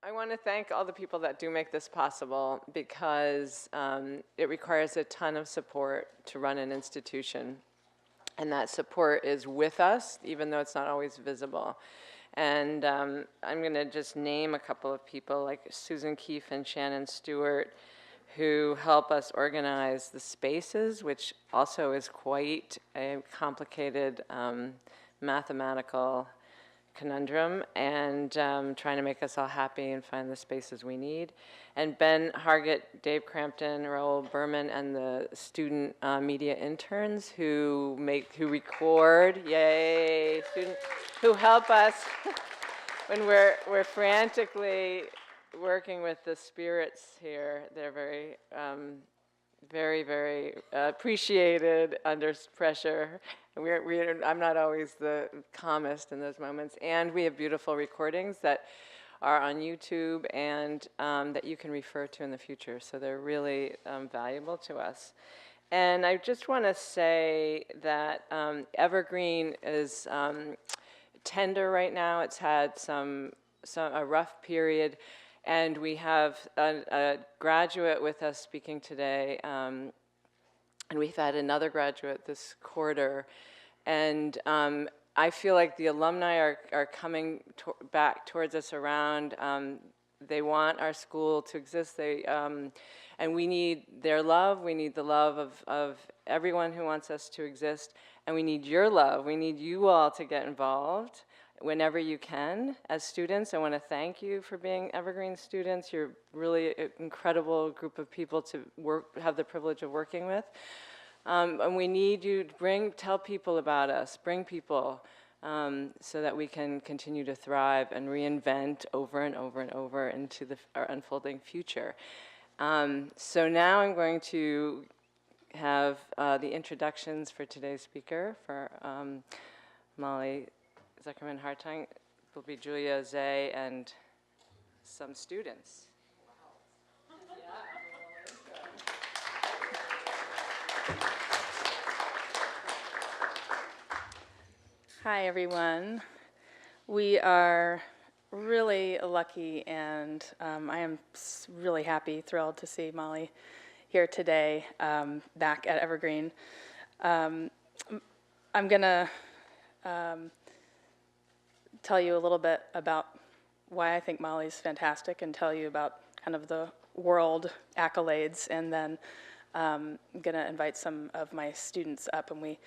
I want to thank all the people that do make this possible, because it requires a ton of support to run an institution. And that support is with us, even though it's not always visible. And I'm going to just name a couple of people, like Susan Keefe and Shannon Stewart, who help us organize the spaces, which also is quite a complicated mathematical conundrum, and trying to make us all happy and find the spaces we need. And Ben Hargett, Dave Crampton, Raoul Berman, and the student media interns who record, yay, who help us when we're frantically working with the spirits here. They're very, very appreciated under pressure. I'm not always the calmest in those moments. And we have beautiful recordings that are on YouTube and that you can refer to in the future. So they're really valuable to us. And I just want to say that Evergreen is tender right now. It's had a rough period. And we have a graduate with us speaking today. And we've had another graduate this quarter. And I feel like the alumni are coming back towards us around. They want our school to exist. And we need their love. We need the love of everyone who wants us to exist. And we need your love. We need you all to get involved whenever you can as students. I want to thank you for being Evergreen students. You're really an incredible group of people to have the privilege of working with. And we need you to tell people about us, bring people, so that we can continue to thrive and reinvent over and over and over into our unfolding future. So now I'm going to have the introductions for today's speaker, for Molly Zuckerman-Hartung. Will be Julia Zay and some students. Hi, everyone. We are really lucky, and I am really happy, thrilled to see Molly here today, back at Evergreen. I'm going to tell you a little bit about why I think Molly's fantastic, and tell you about kind of the world accolades, and then I'm going to invite some of my students up, and we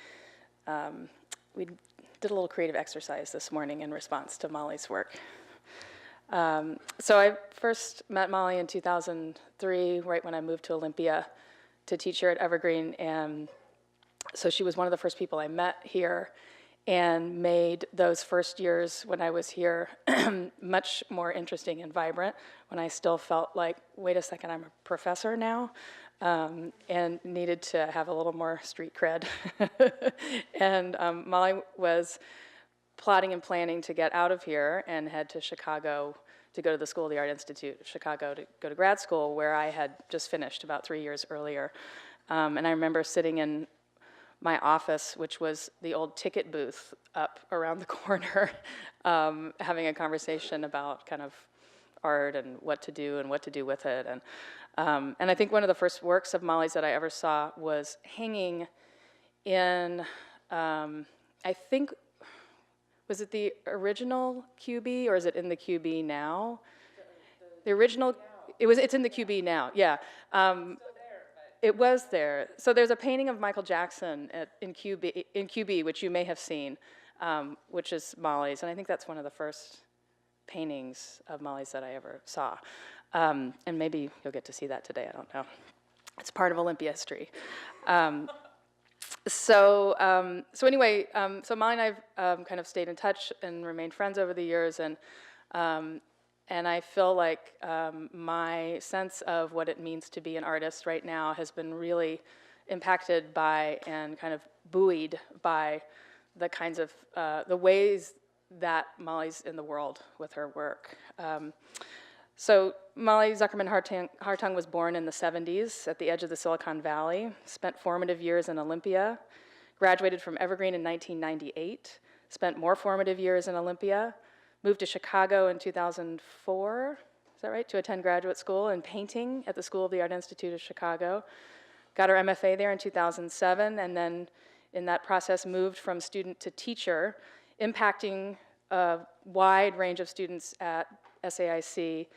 did a little creative exercise this morning in response to Molly's work. So I first met Molly in 2003, right when I moved to Olympia to teach here at Evergreen, and so she was one of the first people I met here, and made those first years when I was here much more interesting and vibrant, when I still felt like, wait a second, I'm a professor now, and needed to have a little more street cred. And Molly was plotting and planning to get out of here and head to Chicago to go to the School of the Art Institute of Chicago to go to grad school, where I had just finished about 3 years earlier. And I remember sitting in my office, which was the old ticket booth up around the corner, having a conversation about kind of art and what to do with it. And I think one of the first works of Molly's that I ever saw was hanging in, I think, was it the original QB, or is it in the QB now? The original, it's in the QB now, yeah. It was there. So there's a painting of Michael Jackson in QB, which you may have seen, which is Molly's, and I think that's one of the first paintings of Molly's that I ever saw. And maybe you'll get to see that today, I don't know. It's part of Olympia history. So anyway, so Molly and I've kind of stayed in touch and remained friends over the years, and I feel like my sense of what it means to be an artist right now has been really impacted by and kind of buoyed by the kinds of, the ways that Molly's in the world with her work. So Molly Zuckerman-Hartung was born in the 70s at the edge of the Silicon Valley, spent formative years in Olympia, graduated from Evergreen in 1998, spent more formative years in Olympia, moved to Chicago in 2004, that right? To attend graduate school in painting at the School of the Art Institute of Chicago. Got her MFA there in 2007, and then in that process moved from student to teacher, impacting a wide range of students at SAIC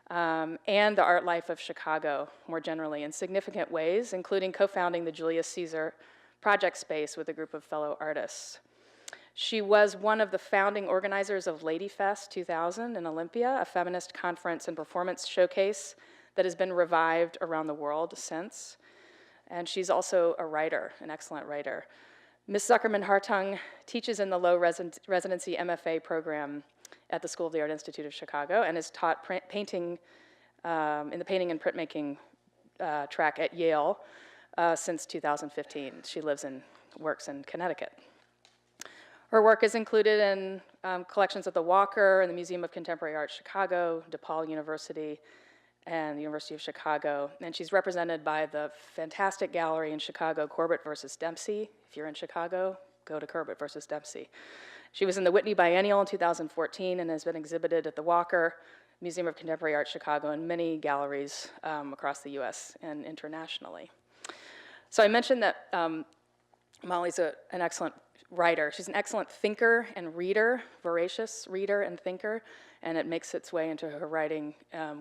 and the art life of Chicago more generally in significant ways, including co-founding the Julius Caesar project space with a group of fellow artists. She was one of the founding organizers of LadyFest 2000 in Olympia, a feminist conference and performance showcase that has been revived around the world since. And she's also a writer, an excellent writer. Ms. Zuckerman-Hartung teaches in the low residency MFA program at the School of the Art Institute of Chicago and has taught painting in the painting and printmaking track at Yale since 2015. She lives and works in Connecticut. Her work is included in collections at the Walker and the Museum of Contemporary Art Chicago, DePaul University, and the University of Chicago. And she's represented by the fantastic gallery in Chicago, Corbett versus Dempsey. If you're in Chicago, go to Corbett versus Dempsey. She was in the Whitney Biennial in 2014 and has been exhibited at the Walker, Museum of Contemporary Art Chicago, and many galleries across the US and internationally. So I mentioned that Molly's an excellent writer. She's an excellent thinker and reader, voracious reader and thinker, and it makes its way into her writing,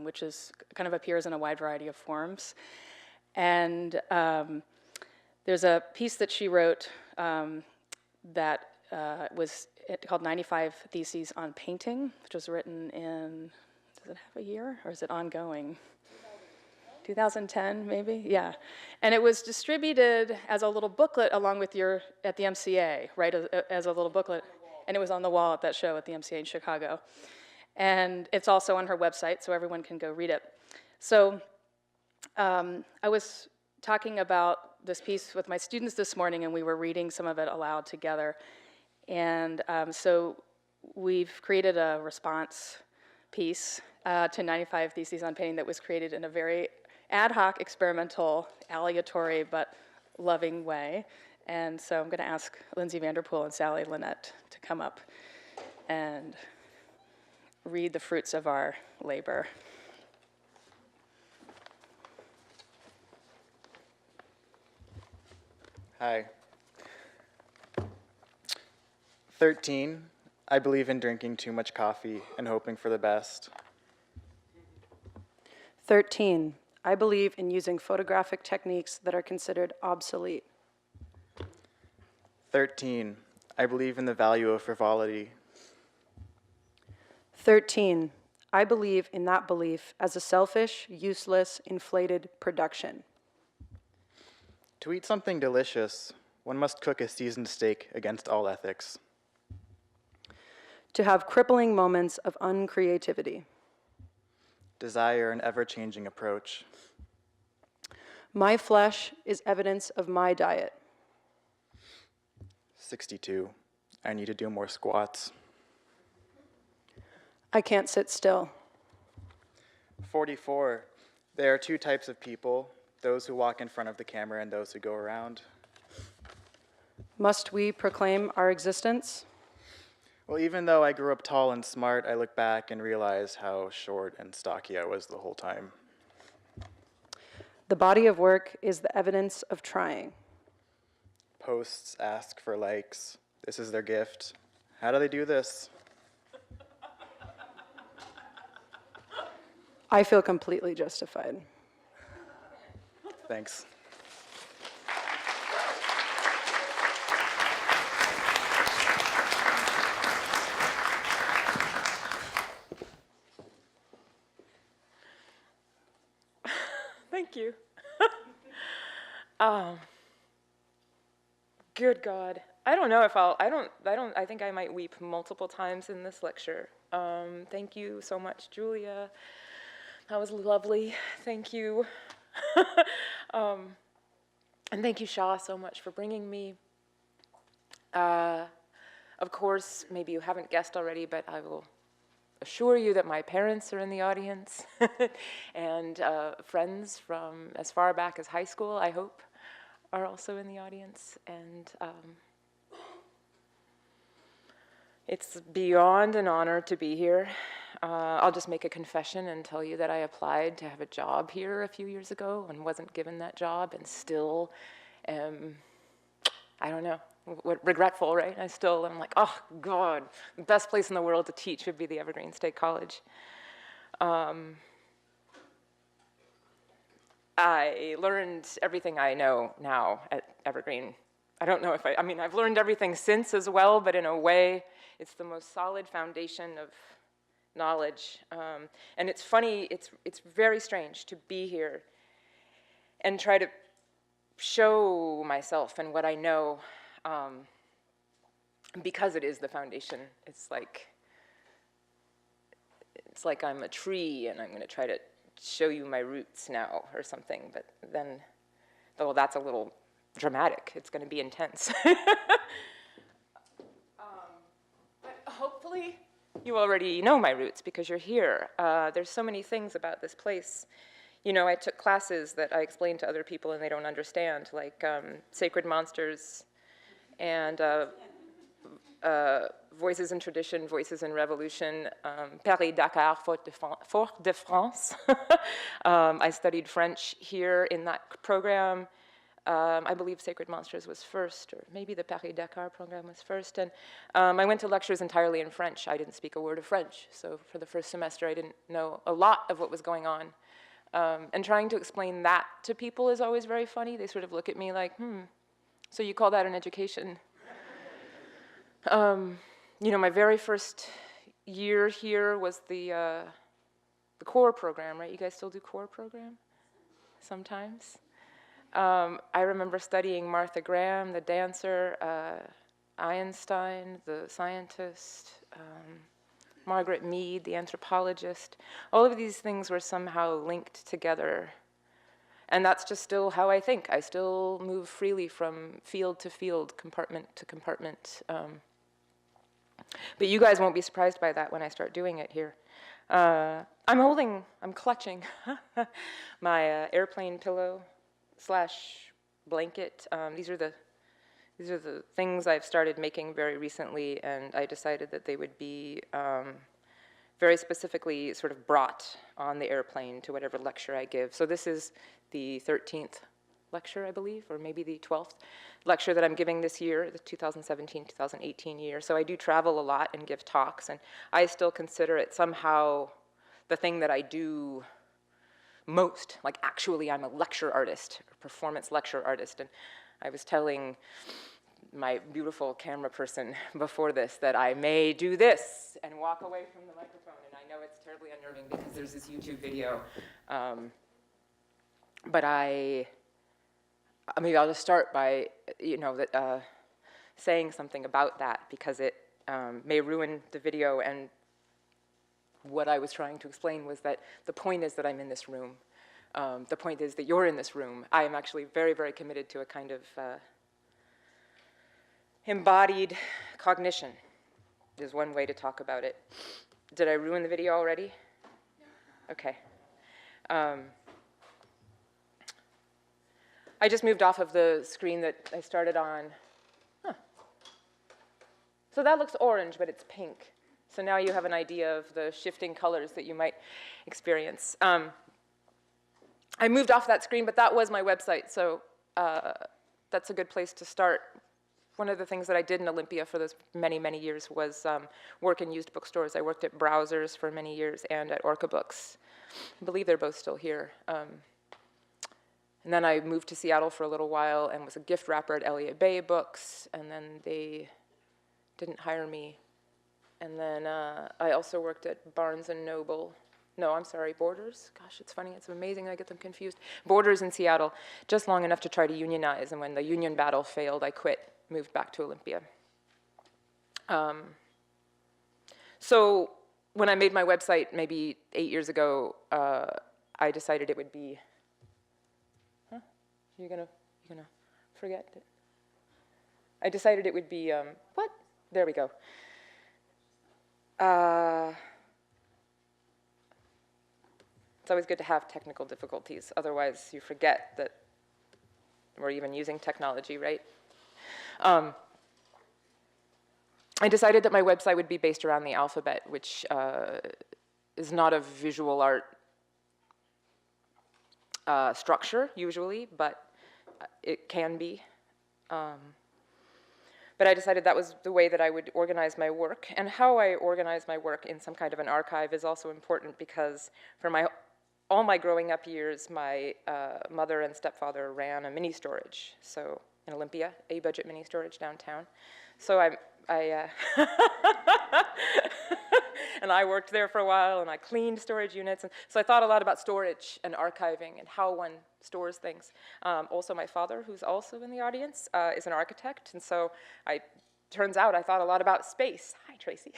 which is kind of appears in a wide variety of forms. And there's a piece that she wrote that was called 95 Theses on Painting, which was written in, does it have a year, or is it ongoing? 2010, maybe? Yeah. And it was distributed as a little booklet along with at the MCA, right, as a little booklet. And it was on the wall at that show at the MCA in Chicago. And it's also on her website, so everyone can go read it. So I was talking about this piece with my students this morning, and we were reading some of it aloud together. And so we've created a response piece to 95 Theses on Painting that was created in a very ad hoc, experimental, aleatory, but loving way. And so I'm going to ask Lindsay Vanderpool and Sally Lynette to come up and read the fruits of our labor. Hi. 13, I believe in drinking too much coffee and hoping for the best. 13, I believe in using photographic techniques that are considered obsolete. 13, I believe in the value of frivolity. 13, I believe in that belief as a selfish, useless, inflated production. To eat something delicious, one must cook a seasoned steak against all ethics. To have crippling moments of uncreativity. Desire an ever-changing approach. My flesh is evidence of my diet. 62, I need to do more squats. I can't sit still. 44, there are two types of people, those who walk in front of the camera and those who go around. Must we proclaim our existence? Well, even though I grew up tall and smart, I look back and realize how short and stocky I was the whole time. The body of work is the evidence of trying. Posts ask for likes. This is their gift. How do they do this? I feel completely justified. Thanks. Thank you. Good God. I don't know if I think I might weep multiple times in this lecture. Thank you so much, Julia. That was lovely. Thank you. And thank you, Shah, so much for bringing me. Of course, maybe you haven't guessed already, but I will assure you that my parents are in the audience, and friends from as far back as high school, I hope, are also in the audience. And it's beyond an honor to be here. I'll just make a confession and tell you that I applied to have a job here a few years ago and wasn't given that job, and still am, I don't know, regretful, right? I still am like, oh God, the best place in the world to teach would be the Evergreen State College. I learned everything I know now at Evergreen. I don't know if I mean, I've learned everything since as well, but in a way, it's the most solid foundation of knowledge. And it's funny, it's very strange to be here and try to show myself and what I know, because it is the foundation. It's like I'm a tree and I'm gonna try to show you my roots now or something, but then, well, that's a little dramatic. It's gonna be intense. But hopefully you already know my roots because you're here. There's so many things about this place. You know, I took classes that I explained to other people and they don't understand, like Sacred Monsters and Voices in Tradition, Voices in Revolution, Paris-Dakar, Fort de France. I studied French here in that program. I believe Sacred Monsters was first, or maybe the Paris-Dakar program was first. And I went to lectures entirely in French. I didn't speak a word of French. So for the first semester, I didn't know a lot of what was going on. And trying to explain that to people is always very funny. They sort of look at me like, so you call that an education? You know, my very first year here was the core program, right? You guys still do core program? Sometimes. I remember studying Martha Graham, the dancer, Einstein, the scientist, Margaret Mead, the anthropologist. All of these things were somehow linked together. And that's just still how I think. I still move freely from field to field, compartment to compartment. But you guys won't be surprised by that when I start doing it here. I'm clutching my airplane pillow / blanket. These are the things I've started making very recently, and I decided that they would be very specifically sort of brought on the airplane to whatever lecture I give. So this is the 13th lecture, I believe, or maybe the 12th lecture that I'm giving this year, the 2017-2018 year. So I do travel a lot and give talks, and I still consider it somehow the thing that I do most. Like, actually, I'm a lecture artist, a performance lecture artist. And I was telling my beautiful camera person before this that I may do this and walk away from the microphone. And I know it's terribly unnerving because there's this YouTube video. But maybe I'll just start by, saying something about that, because it may ruin the video. And what I was trying to explain was that the point is that I'm in this room. The point is that you're in this room. I am actually very, very committed to a kind of embodied cognition, is one way to talk about it. Did I ruin the video already? No. Okay. I just moved off of the screen that I started on. Huh. So that looks orange, but it's pink. So now you have an idea of the shifting colors that you might experience. I moved off that screen, but that was my website, so that's a good place to start. One of the things that I did in Olympia for those many, many years was work in used bookstores. I worked at Browsers for many years and at Orca Books. I believe they're both still here. And then I moved to Seattle for a little while and was a gift wrapper at Elliott Bay Books, and then they didn't hire me. And then I also worked at Barnes & Noble. No, I'm sorry, Borders. Gosh, it's funny, it's amazing I get them confused. Borders in Seattle, just long enough to try to unionize, and when the union battle failed, I quit, moved back to Olympia. So when I made my website maybe 8 years ago, I decided it would be, You're gonna forget it? I decided it would be, what? There we go. It's always good to have technical difficulties, otherwise you forget that we're even using technology, right? I decided that my website would be based around the alphabet, which is not a visual art structure usually, but it can be. But I decided that was the way that I would organize my work. And how I organize my work in some kind of an archive is also important because for all my growing up years, my mother and stepfather ran a mini storage. So in Olympia, a budget mini storage downtown. So and I worked there for a while, and I cleaned storage units. And so I thought a lot about storage and archiving and how one stores things. Also, my father, who's also in the audience, is an architect. And so turns out I thought a lot about space. Hi, Tracy.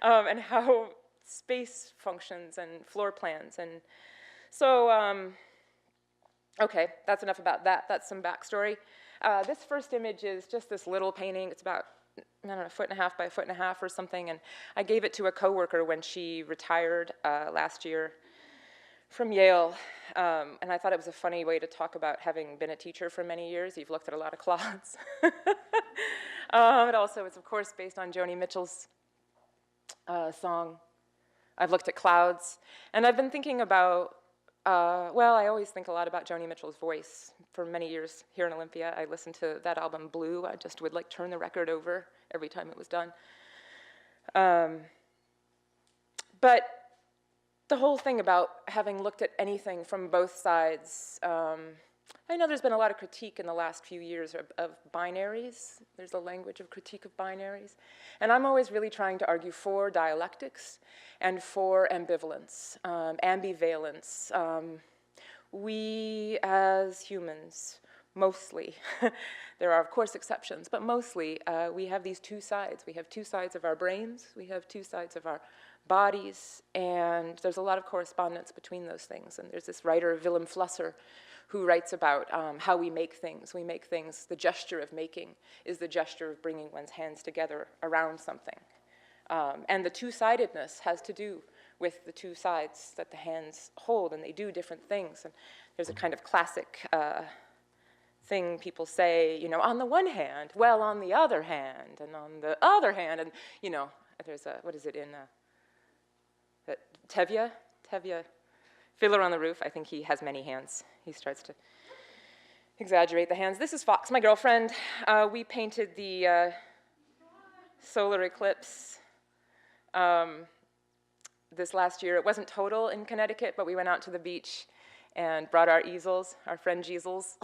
And how space functions and floor plans. And so, okay, that's enough about that. That's some backstory. This first image is just this little painting. It's about, I don't know, 1.5 by 1.5 feet or something, and I gave it to a coworker when she retired last year from Yale, and I thought it was a funny way to talk about having been a teacher for many years. You've looked at a lot of cloths. And also, it's of course based on Joni Mitchell's song, I've looked at clouds, and I've been thinking about, well, I always think a lot about Joni Mitchell's voice. For many years here in Olympia, I listened to that album, Blue. I just would like turn the record over every time it was done. But the whole thing about having looked at anything from both sides, I know there's been a lot of critique in the last few years of binaries. There's a language of critique of binaries. And I'm always really trying to argue for dialectics and for ambivalence, ambivalence. We as humans, mostly, there are of course exceptions, but mostly we have these two sides. We have two sides of our brains, we have two sides of our bodies, and there's a lot of correspondence between those things. And there's this writer, Willem Flusser, who writes about how we make things. We make things, the gesture of making is the gesture of bringing one's hands together around something. And the two-sidedness has to do with the two sides that the hands hold, and they do different things. And there's a kind of classic thing people say, you know, on the one hand, well, on the other hand, and on the other hand, and, you know, there's a, what is it in Tevye, Fiddler on the Roof. I think he has many hands. He starts to exaggerate the hands. This is Fox, my girlfriend. We painted the solar eclipse this last year. It wasn't total in Connecticut, but we went out to the beach and brought our easels, our friend easels,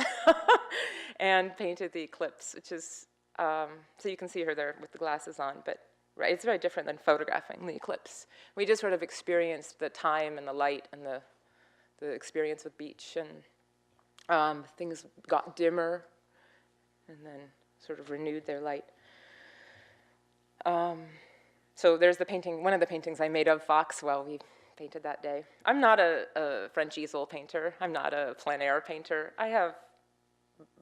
and painted the eclipse, which is, so you can see her there with the glasses on, but right, it's very different than photographing the eclipse. We just sort of experienced the time and the light and the experience with beach, and things got dimmer and then sort of renewed their light. So there's the painting, one of the paintings I made of Fox while we painted that day. I'm not a French easel painter. I'm not a plein air painter. I have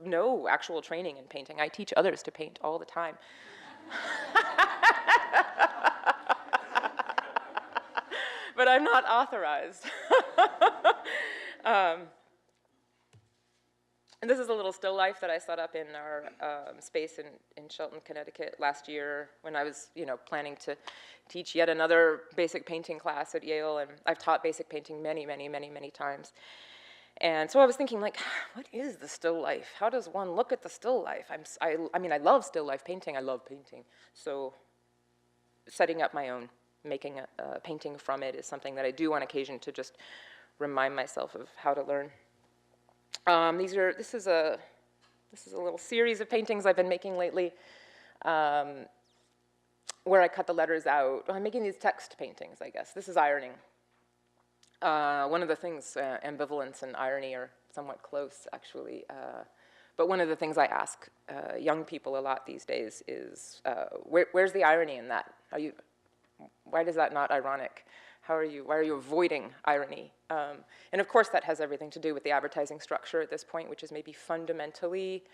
no actual training in painting. I teach others to paint all the time. But I'm not authorized. And this is a little still life that I set up in our space in Shelton, Connecticut last year when I was, you know, planning to teach yet another basic painting class at Yale, and I've taught basic painting many, many, many, many times. And so I was thinking, like, what is the still life? How does one look at the still life? I mean, I love still life painting. I love painting. So setting up my own, making a painting from it is something that I do on occasion to just remind myself of how to learn. This is a little series of paintings I've been making lately, where I cut the letters out. I'm making these text paintings, I guess. This is ironing. One of the things, ambivalence and irony are somewhat close, actually. But one of the things I ask young people a lot these days is, where's the irony in that? Why is that not ironic? Why are you avoiding irony? And of course that has everything to do with the advertising structure at this point, which is maybe fundamentally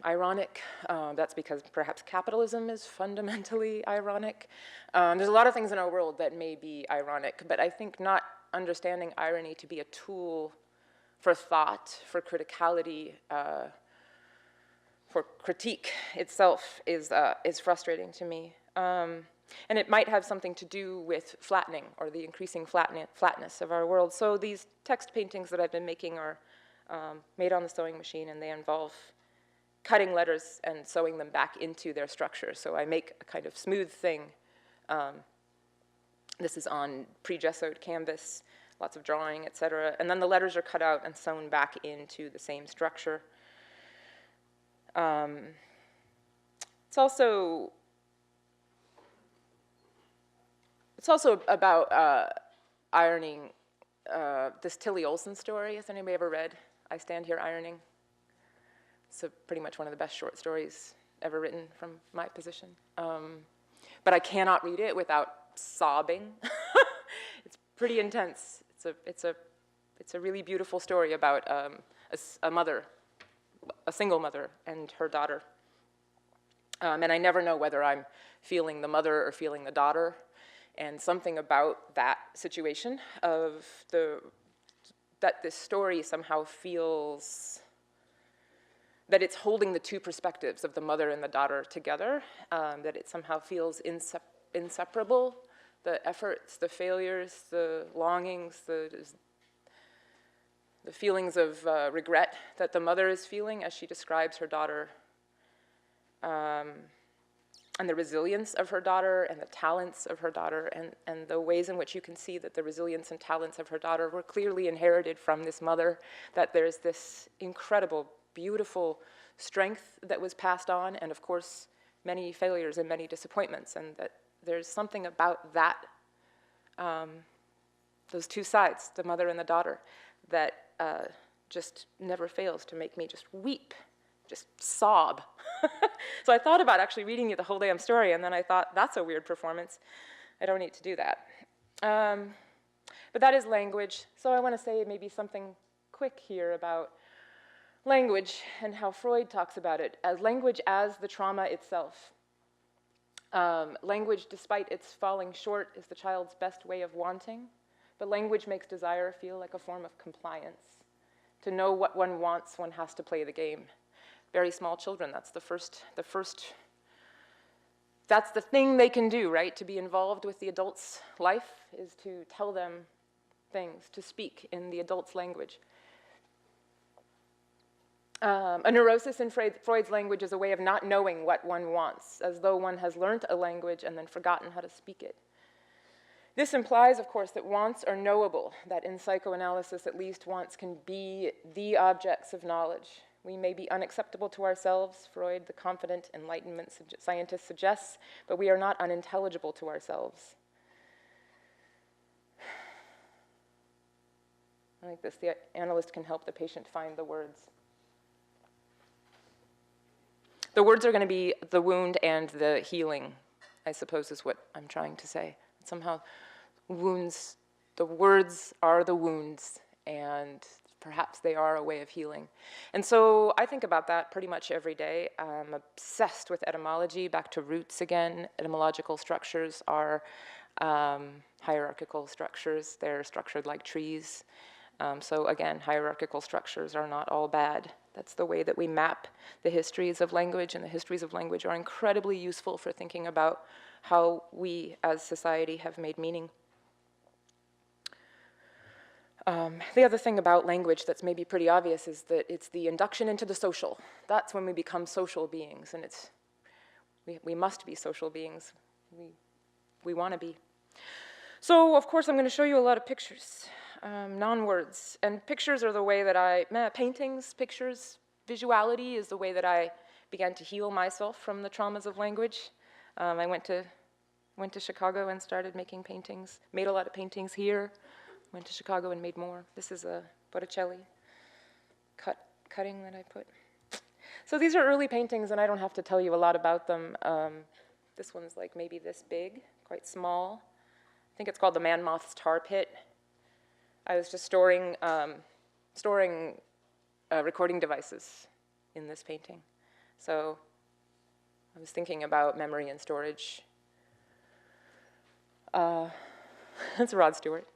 ironic. That's because perhaps capitalism is fundamentally ironic. There's a lot of things in our world that may be ironic, but I think not understanding irony to be a tool for thought, for criticality, for critique itself is frustrating to me. And it might have something to do with flattening or the increasing flatness of our world. So these text paintings that I've been making are made on the sewing machine, and they involve cutting letters and sewing them back into their structure. So I make a kind of smooth thing. This is on pre-gessoed canvas, lots of drawing, et cetera. And then the letters are cut out and sewn back into the same structure. It's also about ironing this Tilly Olsen story. Has anybody ever read I Stand Here Ironing? It's pretty much one of the best short stories ever written from my position. But I cannot read it without sobbing. It's pretty intense. It's a really beautiful story about a mother, a single mother, and her daughter. And I never know whether I'm feeling the mother or feeling the daughter. And something about that situation of that this story somehow feels that it's holding the two perspectives of the mother and the daughter together, that it somehow feels inseparable, the efforts, the failures, the longings, the feelings of regret that the mother is feeling as she describes her daughter, and the resilience of her daughter and the talents of her daughter, and the ways in which you can see that the resilience and talents of her daughter were clearly inherited from this mother, that there's this incredible, beautiful strength that was passed on, and of course, many failures and many disappointments, and that there's something about that, those two sides, the mother and the daughter, that just never fails to make me just weep, just sob. So I thought about actually reading you the whole damn story, and then I thought, that's a weird performance. I don't need to do that. But that is language. So I want to say maybe something quick here about language and how Freud talks about it as language as the trauma itself. Language, despite its falling short, is the child's best way of wanting, but language makes desire feel like a form of compliance. To know what one wants, one has to play the game. Very small children, that's that's the thing they can do, right? To be involved with the adult's life is to tell them things, to speak in the adult's language. A neurosis in Freud's language is a way of not knowing what one wants, as though one has learned a language and then forgotten how to speak it. This implies, of course, that wants are knowable, that in psychoanalysis, at least, wants can be the objects of knowledge. We may be unacceptable to ourselves, Freud, the confident Enlightenment scientist, suggests, but we are not unintelligible to ourselves. Like this, the analyst can help the patient find the words. The words are going to be the wound and the healing, I suppose is what I'm trying to say. Somehow, wounds, the words are the wounds, and perhaps they are a way of healing. And so I think about that pretty much every day. I'm obsessed with etymology, back to roots again. Etymological structures are hierarchical structures. They're structured like trees. So again, hierarchical structures are not all bad. That's the way that we map the histories of language, and the histories of language are incredibly useful for thinking about how we as society have made meaning. The other thing about language that's maybe pretty obvious is that it's the induction into the social. That's when we become social beings, and we must be social beings. We want to be. So, of course, I'm going to show you a lot of pictures, non-words. And pictures are the way that paintings, pictures, visuality is the way that I began to heal myself from the traumas of language. I went to Chicago and started making paintings, made a lot of paintings here, went to Chicago and made more. This is a Botticelli cutting that I put. So these are early paintings, and I don't have to tell you a lot about them. This one's like maybe this big, quite small. I think it's called the Man Moth's Tar Pit. I was just storing recording devices in this painting. So I was thinking about memory and storage. That's Rod Stewart.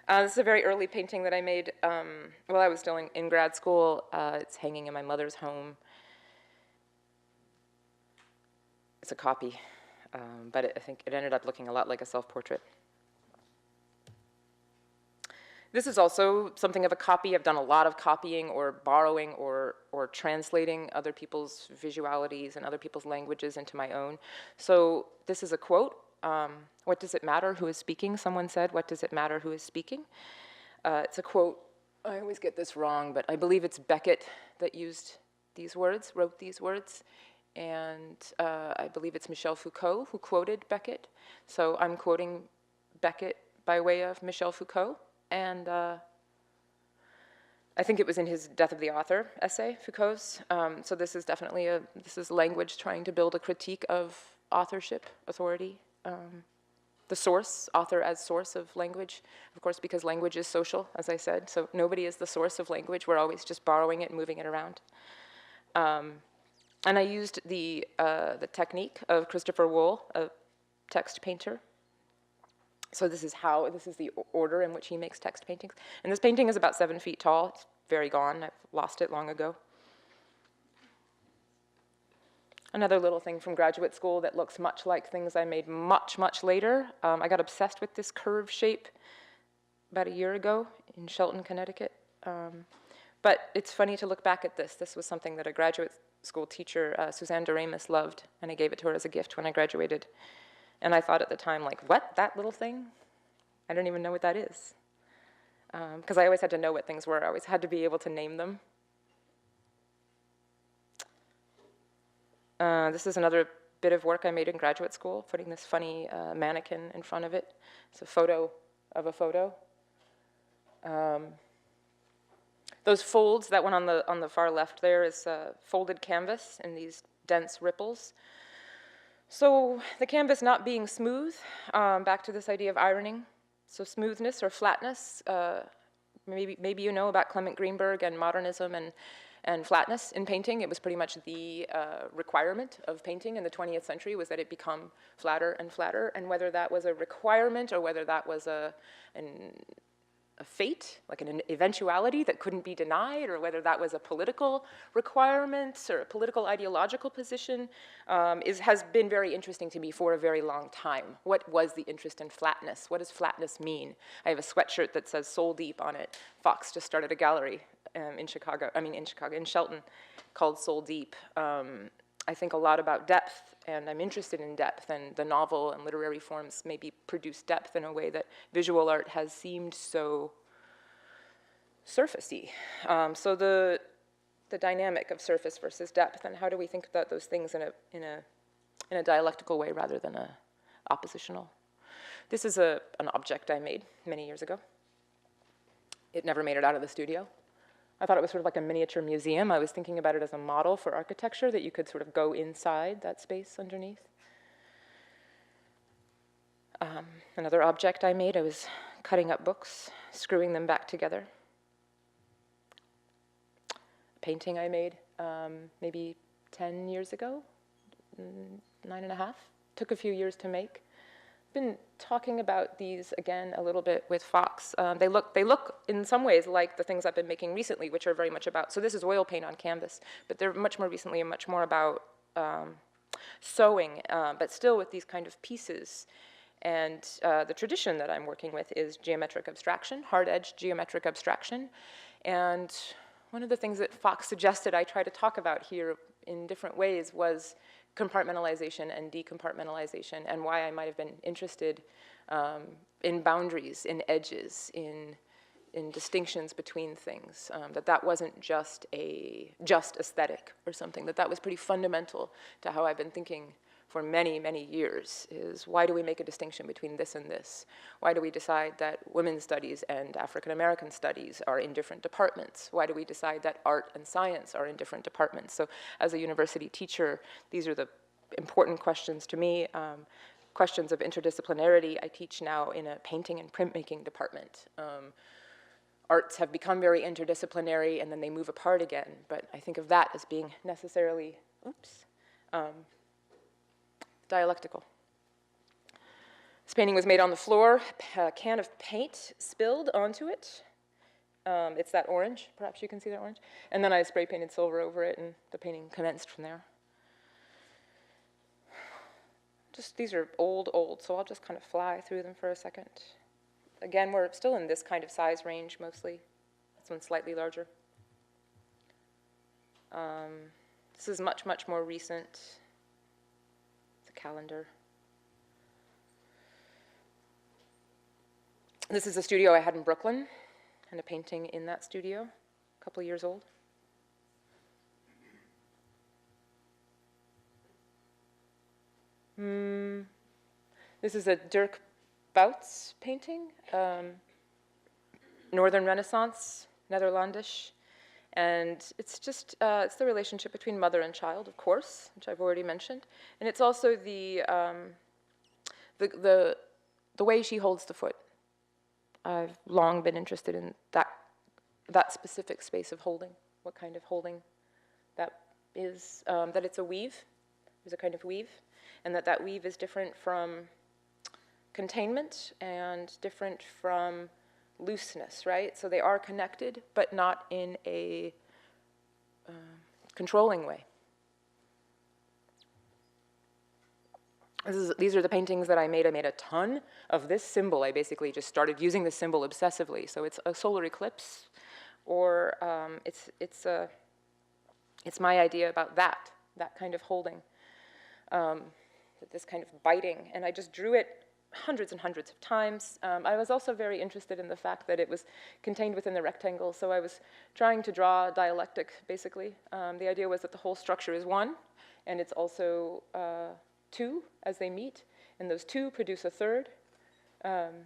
This is a very early painting that I made while I was still in grad school. It's hanging in my mother's home. a copy, but I think it ended up looking a lot like a self-portrait. This is also something of a copy. I've done a lot of copying or borrowing or translating other people's visualities and other people's languages into my own. So this is a quote. What does it matter who is speaking? Someone said, what does it matter who is speaking? It's a quote. I always get this wrong, but I believe it's Beckett that used these words, wrote these words. And I believe it's Michel Foucault who quoted Beckett. So I'm quoting Beckett by way of Michel Foucault. And I think it was in his Death of the Author essay, Foucault's. So this is definitely this is language trying to build a critique of authorship, authority, the source, author as source of language. Of course, because language is social, as I said, so nobody is the source of language. We're always just borrowing it and moving it around. And I used the technique of Christopher Wool, a text painter. So this is the order in which he makes text paintings. And this painting is about 7 feet tall. It's very gone. I've lost it long ago. Another little thing from graduate school that looks much like things I made much, much later. I got obsessed with this curve shape about a year ago in Shelton, Connecticut. But it's funny to look back at this. This was something that a graduate school teacher, Suzanne Doremus, loved, and I gave it to her as a gift when I graduated. And I thought at the time, like, what, that little thing? I don't even know what that is. Because I always had to know what things were. I always had to be able to name them. This is another bit of work I made in graduate school, putting this funny mannequin in front of it. It's a photo of a photo. Those folds, that one on the far left there is folded canvas in these dense ripples. So the canvas not being smooth, back to this idea of ironing. So smoothness or flatness, maybe you know about Clement Greenberg and modernism and flatness in painting. It was pretty much the requirement of painting in the 20th century was that it become flatter and flatter, and whether that was a requirement or whether that was a fate, like an eventuality that couldn't be denied, or whether that was a political requirement or a political ideological position, has been very interesting to me for a very long time. What was the interest in flatness? What does flatness mean? I have a sweatshirt that says Soul Deep on it. Fox just started a gallery in Shelton, called Soul Deep. I think a lot about depth, and I'm interested in depth, and the novel and literary forms maybe produce depth in a way that visual art has seemed so surfacey. So the dynamic of surface versus depth, and how do we think about those things in a dialectical way rather than a oppositional. This is an object I made many years ago. It never made it out of the studio. I thought it was sort of like a miniature museum. I was thinking about it as a model for architecture, that you could sort of go inside that space underneath. Another object I made, I was cutting up books, screwing them back together. A painting I made maybe 10 years ago, 9.5. Took a few years to make. Been talking about these again a little bit with Fox. They look in some ways like the things I've been making recently, which are very much about, so this is oil paint on canvas, but they're much more recently and much more about sewing, but still with these kind of pieces. And the tradition that I'm working with is geometric abstraction, hard-edged geometric abstraction. And one of the things that Fox suggested I try to talk about here in different ways was compartmentalization and decompartmentalization, and why I might have been interested in boundaries, in edges, in distinctions between things, that wasn't just aesthetic or something, that was pretty fundamental to how I've been thinking for many, many years, is why do we make a distinction between this and this? Why do we decide that women's studies and African American studies are in different departments? Why do we decide that art and science are in different departments? So as a university teacher, these are the important questions to me. Questions of interdisciplinarity. I teach now in a painting and printmaking department. Arts have become very interdisciplinary and then they move apart again, but I think of that as being necessarily, dialectical. This painting was made on the floor, a can of paint spilled onto it. It's that orange, perhaps you can see that orange. And then I spray painted silver over it and the painting commenced from there. these are old, so I'll just kind of fly through them for a second. Again, we're still in this kind of size range mostly. This one's slightly larger. This is much, much more recent. It's a calendar. This is a studio I had in Brooklyn, and a painting in that studio, a couple years old. This is a Dirk Bouts painting, Northern Renaissance, Netherlandish, and it's just, it's the relationship between mother and child, of course, which I've already mentioned, and it's also the way she holds the foot. I've long been interested in that specific space of holding, what kind of holding that is, that it's a weave, there's a kind of weave, and that weave is different from containment and different from looseness, right? So they are connected, but not in a controlling way. These are the paintings that I made. I made a ton of this symbol. I basically just started using this symbol obsessively. So it's a solar eclipse, or it's my idea about that kind of holding, this kind of biting. And I just drew it hundreds and hundreds of times. I was also very interested in the fact that it was contained within the rectangle. So I was trying to draw dialectic, basically. The idea was that the whole structure is one, and it's also two as they meet, and those two produce a third, and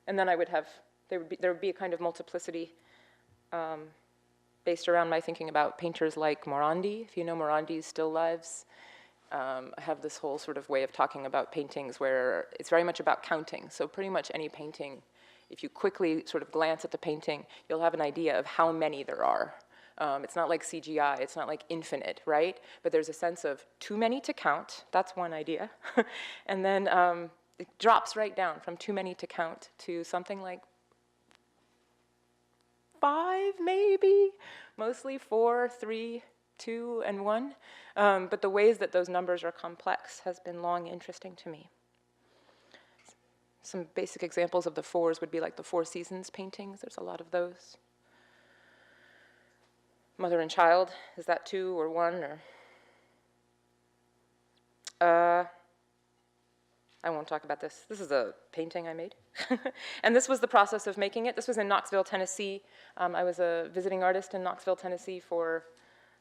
then I would have, there would be a kind of multiplicity based around my thinking about painters like Morandi. If you know Morandi's still lives, I have this whole sort of way of talking about paintings where it's very much about counting. So pretty much any painting, if you quickly sort of glance at the painting, you'll have an idea of how many there are. It's not like CGI, it's not like infinite, right? But there's a sense of too many to count, that's one idea. And then it drops right down from too many to count to something like 5 maybe, mostly 4, 3, 2, and 1. But the ways that those numbers are complex has been long interesting to me. Some basic examples of the 4s would be like the Four Seasons paintings, there's a lot of those. Mother and child, is that 2 or 1 or? I won't talk about this. This is a painting I made. And this was the process of making it. This was in Knoxville, Tennessee. I was a visiting artist in Knoxville, Tennessee for,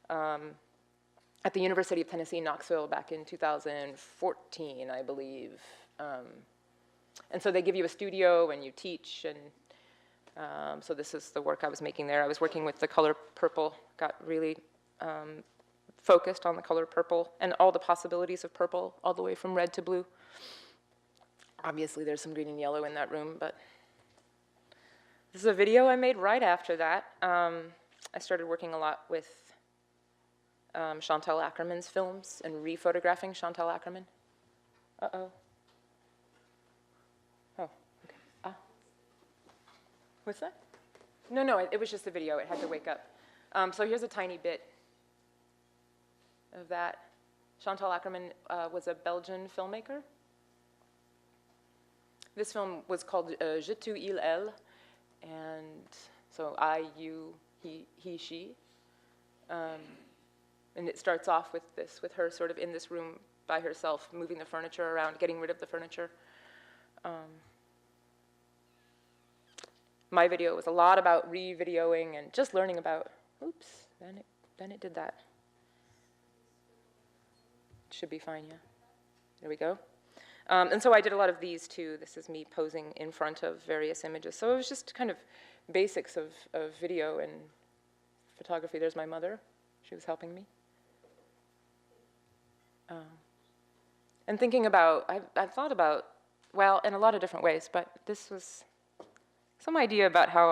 at the University of Tennessee, Knoxville back in 2014, I believe. And so they give you a studio and you teach, and so this is the work I was making there. I was working with the color purple, got really focused on the color purple and all the possibilities of purple, all the way from red to blue. Obviously, there's some green and yellow in that room, but this is a video I made right after that. I started working a lot with Chantal Akerman's films and re-photographing Chantal Akerman. Uh-oh. Oh, okay. Ah. What's that? No, it was just a video. It had to wake up. So here's a tiny bit of that. Chantal Akerman was a Belgian filmmaker. This film was called Je tu, il, elle, and so I, you, he, she. And it starts off with this, with her sort of in this room by herself, moving the furniture around, getting rid of the furniture. My video was a lot about re-videoing and just learning about, oops, then it did that. Should be fine, yeah. There we go. And so I did a lot of these too. This is me posing in front of various images. So it was just kind of basics of video and photography. There's my mother. She was helping me. And thinking about, I've thought about, well, in a lot of different ways, but this was some idea about how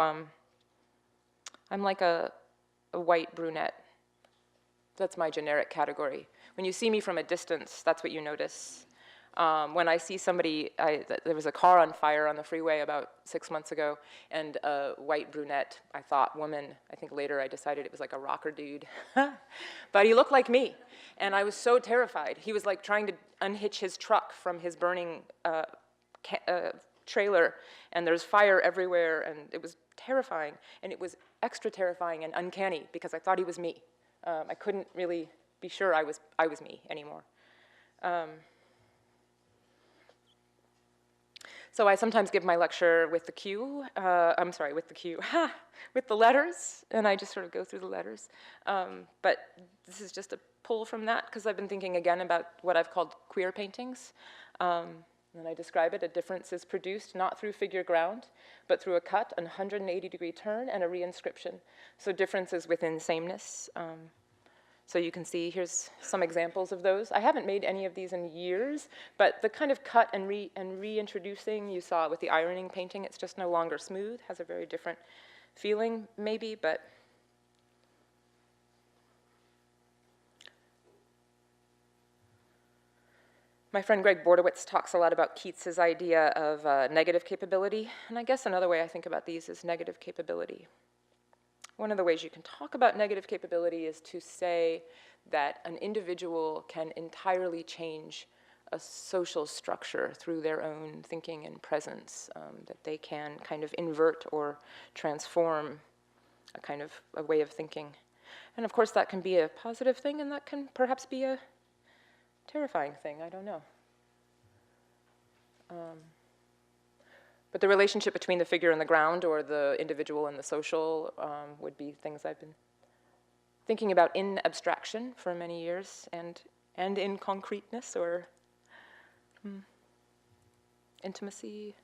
I'm like a white brunette. That's my generic category. When you see me from a distance, that's what you notice. When I see somebody, there was a car on fire on the freeway about 6 months ago, and a white brunette, I thought woman. I think later I decided it was like a rocker dude. But he looked like me, and I was so terrified. He was like trying to, unhitch his truck from his burning trailer, and there's fire everywhere, and it was terrifying, and it was extra terrifying and uncanny because I thought he was me. I couldn't really be sure I was me anymore. So I sometimes give my lecture with the cue, with the letters, and I just sort of go through the letters. But this is just a pull from that, because I've been thinking again about what I've called queer paintings. And I describe it: a difference is produced not through figure ground, but through a cut, a 180-degree turn, and a reinscription. So differences within sameness. So you can see, here's some examples of those. I haven't made any of these in years, but the kind of cut and reintroducing you saw with the ironing painting, it's just no longer smooth, has a very different feeling maybe, but my friend Greg Bordowitz talks a lot about Keats's idea of negative capability, and I guess another way I think about these is negative capability. One of the ways you can talk about negative capability is to say that an individual can entirely change a social structure through their own thinking and presence, that they can kind of invert or transform a way of thinking. And of course that can be a positive thing, and that can perhaps be a terrifying thing, I don't know. But the relationship between the figure and the ground, or the individual and the social, would be things I've been thinking about in abstraction for many years, and in concreteness or intimacy.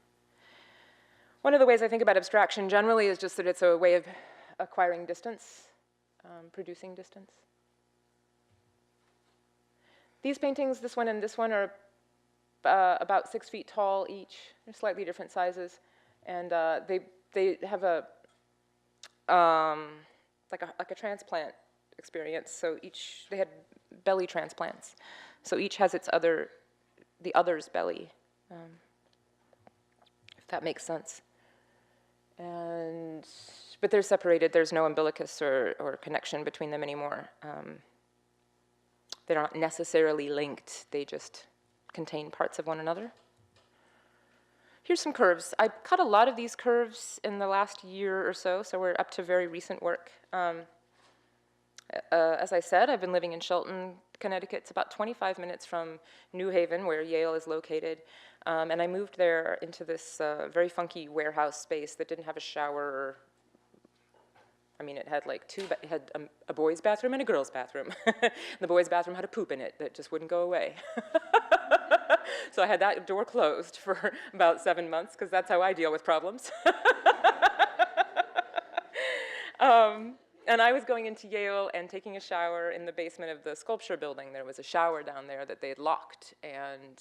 One of the ways I think about abstraction generally is just that it's a way of acquiring distance, producing distance. These paintings, this one and this one, are about 6 feet tall each. They're slightly different sizes, and they have a like a transplant experience. So they had belly transplants. So each has the other's belly, if that makes sense. But they're separated. There's no umbilicus or connection between them anymore. They're not necessarily linked. They just contain parts of one another. Here's some curves. I cut a lot of these curves in the last year or so we're up to very recent work. As I said, I've been living in Shelton, Connecticut. It's about 25 minutes from New Haven, where Yale is located. And I moved there into this very funky warehouse space that didn't have a shower. It had it had a boys' bathroom and a girls' bathroom. The boys' bathroom had a poop in it that just wouldn't go away. So I had that door closed for about 7 months, because that's how I deal with problems. And I was going into Yale and taking a shower in the basement of the sculpture building. There was a shower down there that they had locked, and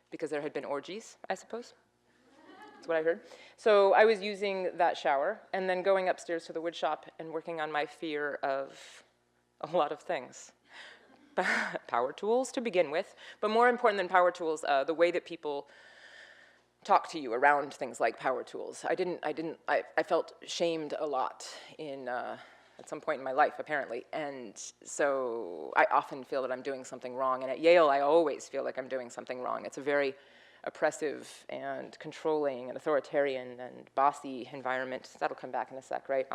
because there had been orgies, I suppose. That's what I heard. So I was using that shower and then going upstairs to the wood shop and working on my fear of a lot of things. Power tools to begin with, but more important than power tools, the way that people talk to you around things like power tools. I felt shamed a lot at some point in my life, apparently, and so I often feel that I'm doing something wrong, and at Yale I always feel like I'm doing something wrong. It's a very oppressive and controlling and authoritarian and bossy environment. That'll come back in a sec, right?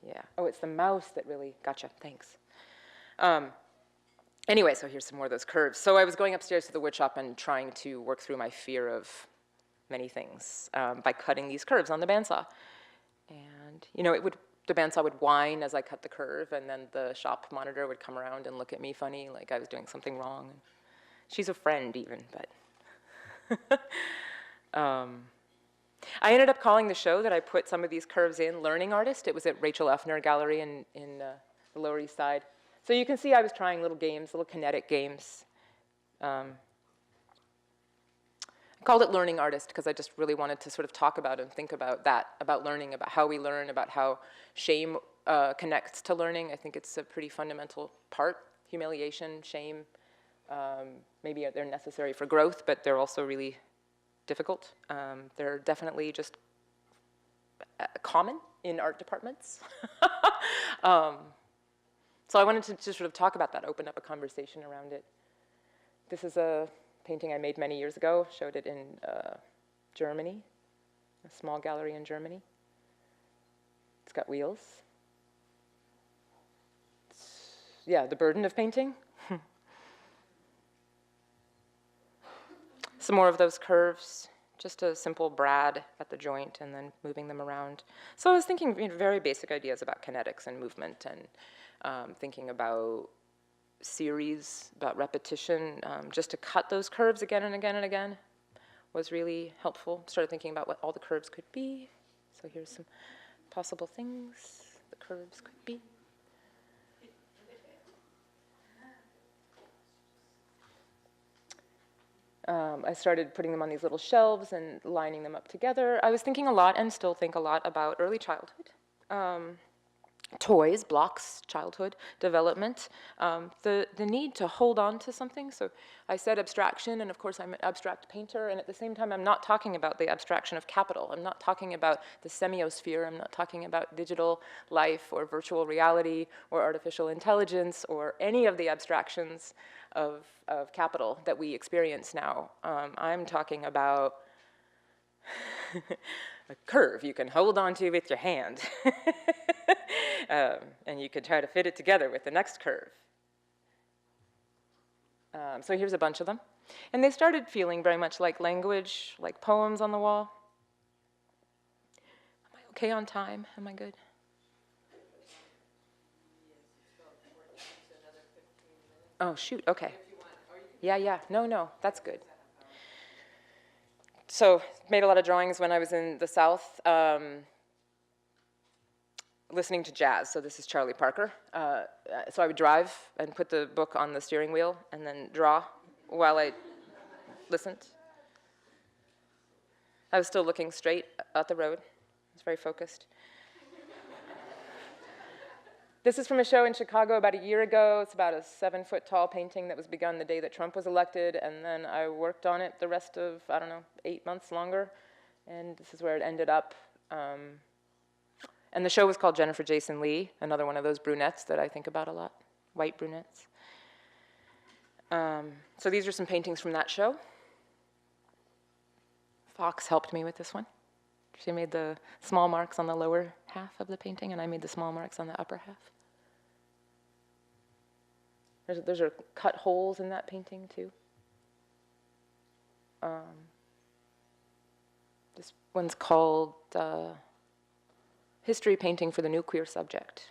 Yeah. Oh, it's the mouse that really, gotcha, thanks. Anyway, so here's some more of those curves. So I was going upstairs to the wood shop and trying to work through my fear of many things by cutting these curves on the bandsaw. And, the bandsaw would whine as I cut the curve, and then the shop monitor would come around and look at me funny, like I was doing something wrong. She's a friend even, but. I ended up calling the show that I put some of these curves in Learning Artist. It was at Rachel Effner Gallery in the Lower East Side. So you can see I was trying little games, little kinetic games. I called it Learning Artist because I just really wanted to sort of talk about and think about that, about learning, about how we learn, about how shame connects to learning. I think it's a pretty fundamental part. Humiliation, shame, maybe they're necessary for growth, but they're also really difficult. They're definitely just common in art departments. So I wanted to just sort of talk about that, open up a conversation around it. This is a painting I made many years ago, showed it in Germany, a small gallery in Germany. It's got wheels. Yeah, the burden of painting. Some more of those curves, just a simple brad at the joint and then moving them around. So I was thinking very basic ideas about kinetics and movement and thinking about series, about repetition, just to cut those curves again and again and again was really helpful. Started thinking about what all the curves could be. So here's some possible things the curves could be. I started putting them on these little shelves and lining them up together. I was thinking a lot and still think a lot about early childhood. Toys, blocks, childhood, development, the need to hold on to something. So I said abstraction, and of course I'm an abstract painter, and at the same time I'm not talking about the abstraction of capital. I'm not talking about the semiosphere. I'm not talking about digital life or virtual reality or artificial intelligence or any of the abstractions of capital that we experience now. I'm talking about a curve you can hold onto with your hand. And you could try to fit it together with the next curve. So here's a bunch of them. And they started feeling very much like language, like poems on the wall. Am I okay on time? Am I good? Oh, shoot, okay. Yeah, no, that's good. So made a lot of drawings when I was in the South, listening to jazz. So this is Charlie Parker. So I would drive and put the book on the steering wheel and then draw while I listened. I was still looking straight at the road. I was very focused. This is from a show in Chicago about a year ago. It's about a 7-foot-tall painting that was begun the day that Trump was elected, and then I worked on it the rest of, 8 months longer, and this is where it ended up. And the show was called Jennifer Jason Leigh, another one of those brunettes that I think about a lot, white brunettes. So these are some paintings from that show. Fox helped me with this one. She made the small marks on the lower half of the painting, and I made the small marks on the upper half. Those are cut holes in that painting, too. This one's called History Painting for the New Queer Subject.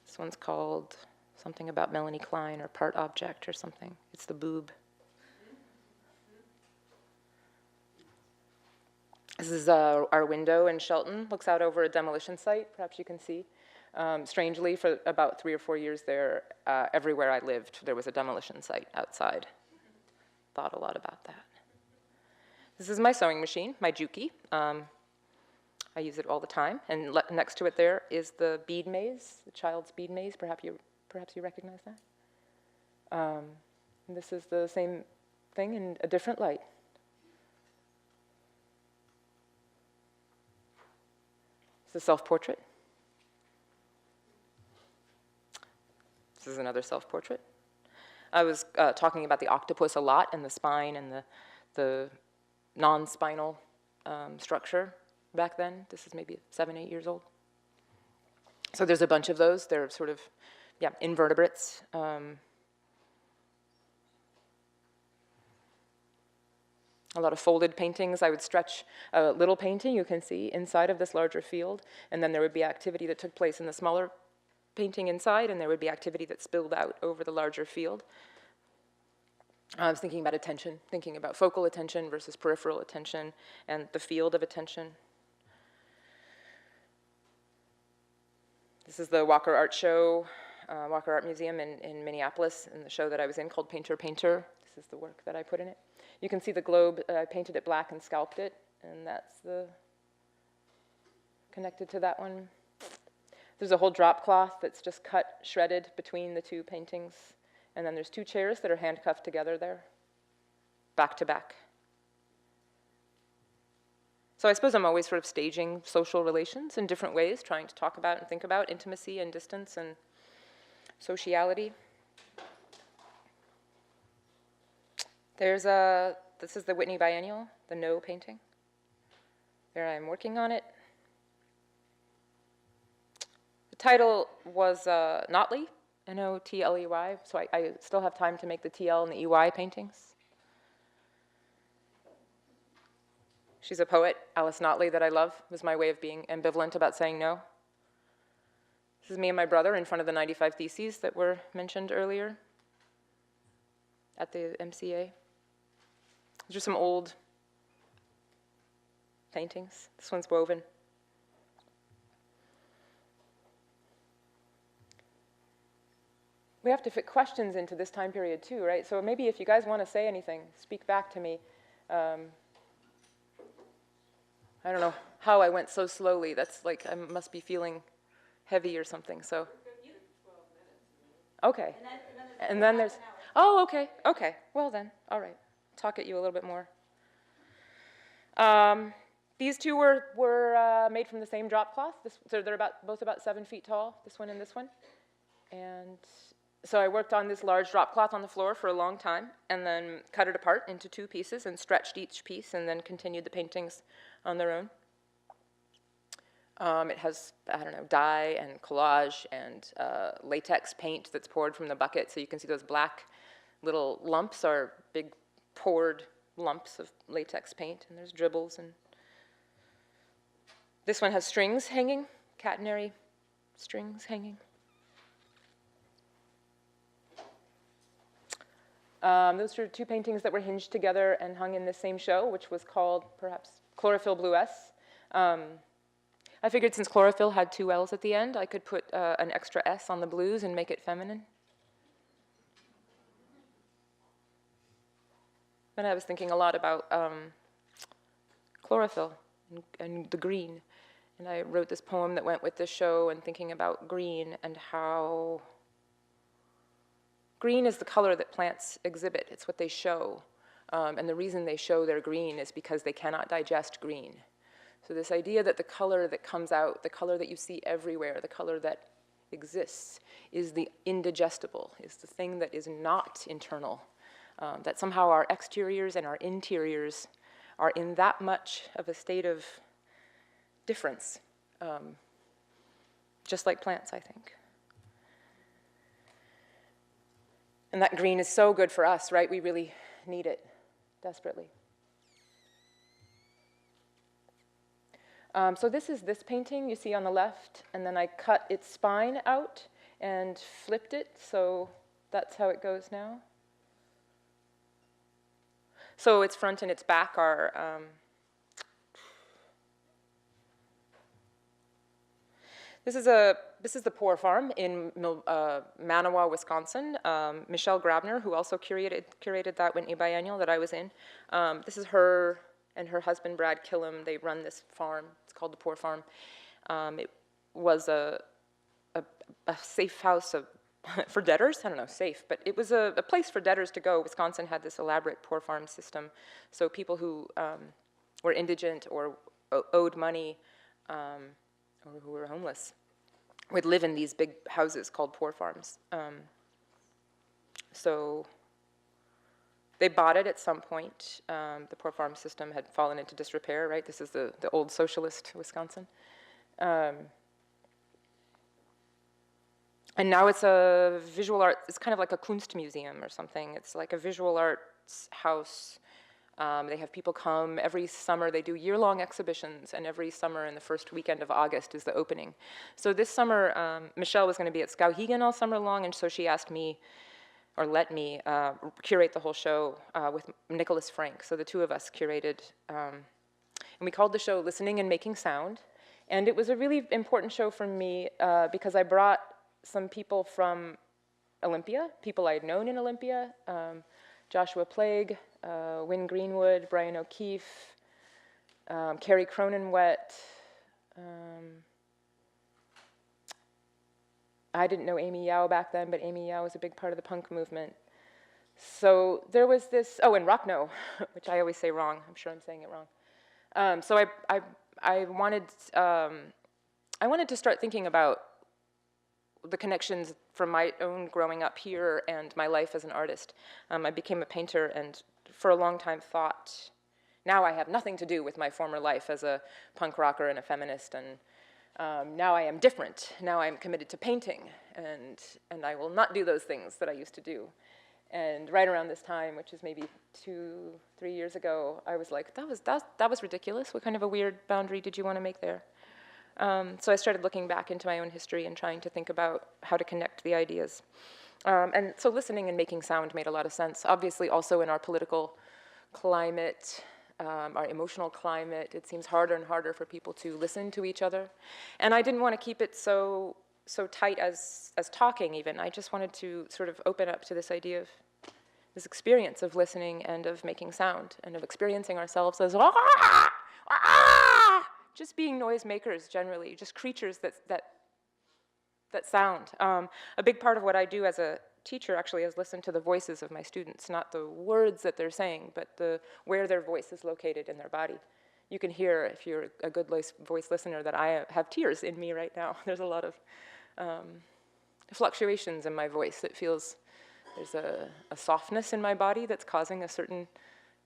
This one's called something about Melanie Klein or Part Object or something. It's the boob. This is our window in Shelton. Looks out over a demolition site, perhaps you can see. Strangely, for about 3 or 4 years there, everywhere I lived, there was a demolition site outside. Thought a lot about that. This is my sewing machine, my Juki. I use it all the time. And next to it there is the Bead Maze, the child's Bead Maze. Perhaps you recognize that. And this is the same thing in a different light. It's a self-portrait. This is another self-portrait. I was talking about the octopus a lot and the spine and the non-spinal structure back then. This is maybe 7, 8 years old. So there's a bunch of those. They're sort of, invertebrates. A lot of folded paintings. I would stretch a little painting, you can see, inside of this larger field, and then there would be activity that took place in the smaller painting inside, and there would be activity that spilled out over the larger field. I was thinking about attention, thinking about focal attention versus peripheral attention, and the field of attention. This is the Walker Art Show, Walker Art Museum in Minneapolis, and the show that I was in called Painter, Painter. This is the work that I put in it. You can see the globe. I painted it black and scalped it, and that's connected to that one. There's a whole drop cloth that's just cut, shredded between the two paintings. And then there's 2 chairs that are handcuffed together there, back to back. So I suppose I'm always sort of staging social relations in different ways, trying to talk about and think about intimacy and distance and sociality. This is the Whitney Biennial, the No painting. There I am working on it. The title was Notley, N-O-T-L-E-Y, so I still have time to make the T-L and the E-Y paintings. She's a poet, Alice Notley, that I love. It was my way of being ambivalent about saying no. This is me and my brother in front of the 95 Theses that were mentioned earlier at the MCA. These are some old paintings. This one's woven. We have to fit questions into this time period too, right? So maybe if you guys want to say anything, speak back to me. I don't know how I went so slowly. That's like, I must be feeling heavy or something, so. Okay. And then there's, oh, okay, okay. Well then, all right. Talk at you a little bit more. These two were made from the same drop cloth. So they're both about 7 feet tall, this one and this one. And so I worked on this large drop cloth on the floor for a long time, and then cut it apart into 2 pieces and stretched each piece, and then continued the paintings on their own. It has, I don't know, dye and collage and latex paint that's poured from the bucket. So you can see those black little lumps are big poured lumps of latex paint, and there's dribbles. And this one has strings hanging, catenary strings hanging. Those are 2 paintings that were hinged together and hung in the same show, which was called, perhaps, Chlorophyll Blue S. I figured since chlorophyll had 2 L's at the end, I could put an extra S on the blues and make it feminine. But I was thinking a lot about chlorophyll and the green. And I wrote this poem that went with the show and thinking about green and how green is the color that plants exhibit. It's what they show. And the reason they show their green is because they cannot digest green. So this idea that the color that comes out, the color that you see everywhere, the color that exists, is the indigestible, is the thing that is not internal. That somehow our exteriors and our interiors are in that much of a state of difference, just like plants, I think. And that green is so good for us, right? We really need it desperately. So this is this painting you see on the left, and then I cut its spine out and flipped it, so that's how it goes now. So its front and its back are, this is the Poor Farm in Manawa, Wisconsin. Michelle Grabner, who also curated that Whitney Biennial that I was in. This is her and her husband, Brad Killam. They run this farm. It's called the Poor Farm. It was a safe house for debtors. I don't know, safe, but it was a place for debtors to go. Wisconsin had this elaborate poor farm system. So people who were indigent or owed money or who were homeless would live in these big houses called poor farms. So they bought it at some point. The poor farm system had fallen into disrepair, right? This is the old socialist Wisconsin. And now it's a visual art, it's kind of like a Kunstmuseum or something. It's like a visual arts house. They have people come every summer. They do year-long exhibitions, and every summer in the first weekend of August is the opening. So this summer, Michelle was going to be at Skowhegan all summer long, and so she asked me, or let me, curate the whole show with Nicholas Frank. So the 2 of us curated, and we called the show Listening and Making Sound. And it was a really important show for me because I brought some people from Olympia, people I had known in Olympia, Joshua Plague, Wynne Greenwood, Brian O'Keefe, Carrie Cronenwet. I didn't know Amy Yao back then, but Amy Yao was a big part of the punk movement. So there was this, oh, and Rockno, which I always say wrong. I'm sure I'm saying it wrong. So I wanted to start thinking about the connections from my own growing up here and my life as an artist. I became a painter and for a long time thought, now I have nothing to do with my former life as a punk rocker and a feminist, and now I am different. Now I'm committed to painting, and I will not do those things that I used to do. And right around this time, which is maybe 2-3 years ago, I was like, that was ridiculous. What kind of a weird boundary did you want to make there? So I started looking back into my own history and trying to think about how to connect the ideas. And so listening and making sound made a lot of sense. Obviously, also in our political climate, our emotional climate, it seems harder and harder for people to listen to each other. And I didn't want to keep it so tight as talking even. I just wanted to sort of open up to this idea of this experience of listening and of making sound and of experiencing ourselves as just being noisemakers generally, just creatures that sound. A big part of what I do as a teacher actually is listen to the voices of my students, not the words that they're saying, but where their voice is located in their body. You can hear, if you're a good voice listener, that I have tears in me right now. There's a lot of fluctuations in my voice. It feels, there's a softness in my body that's causing a certain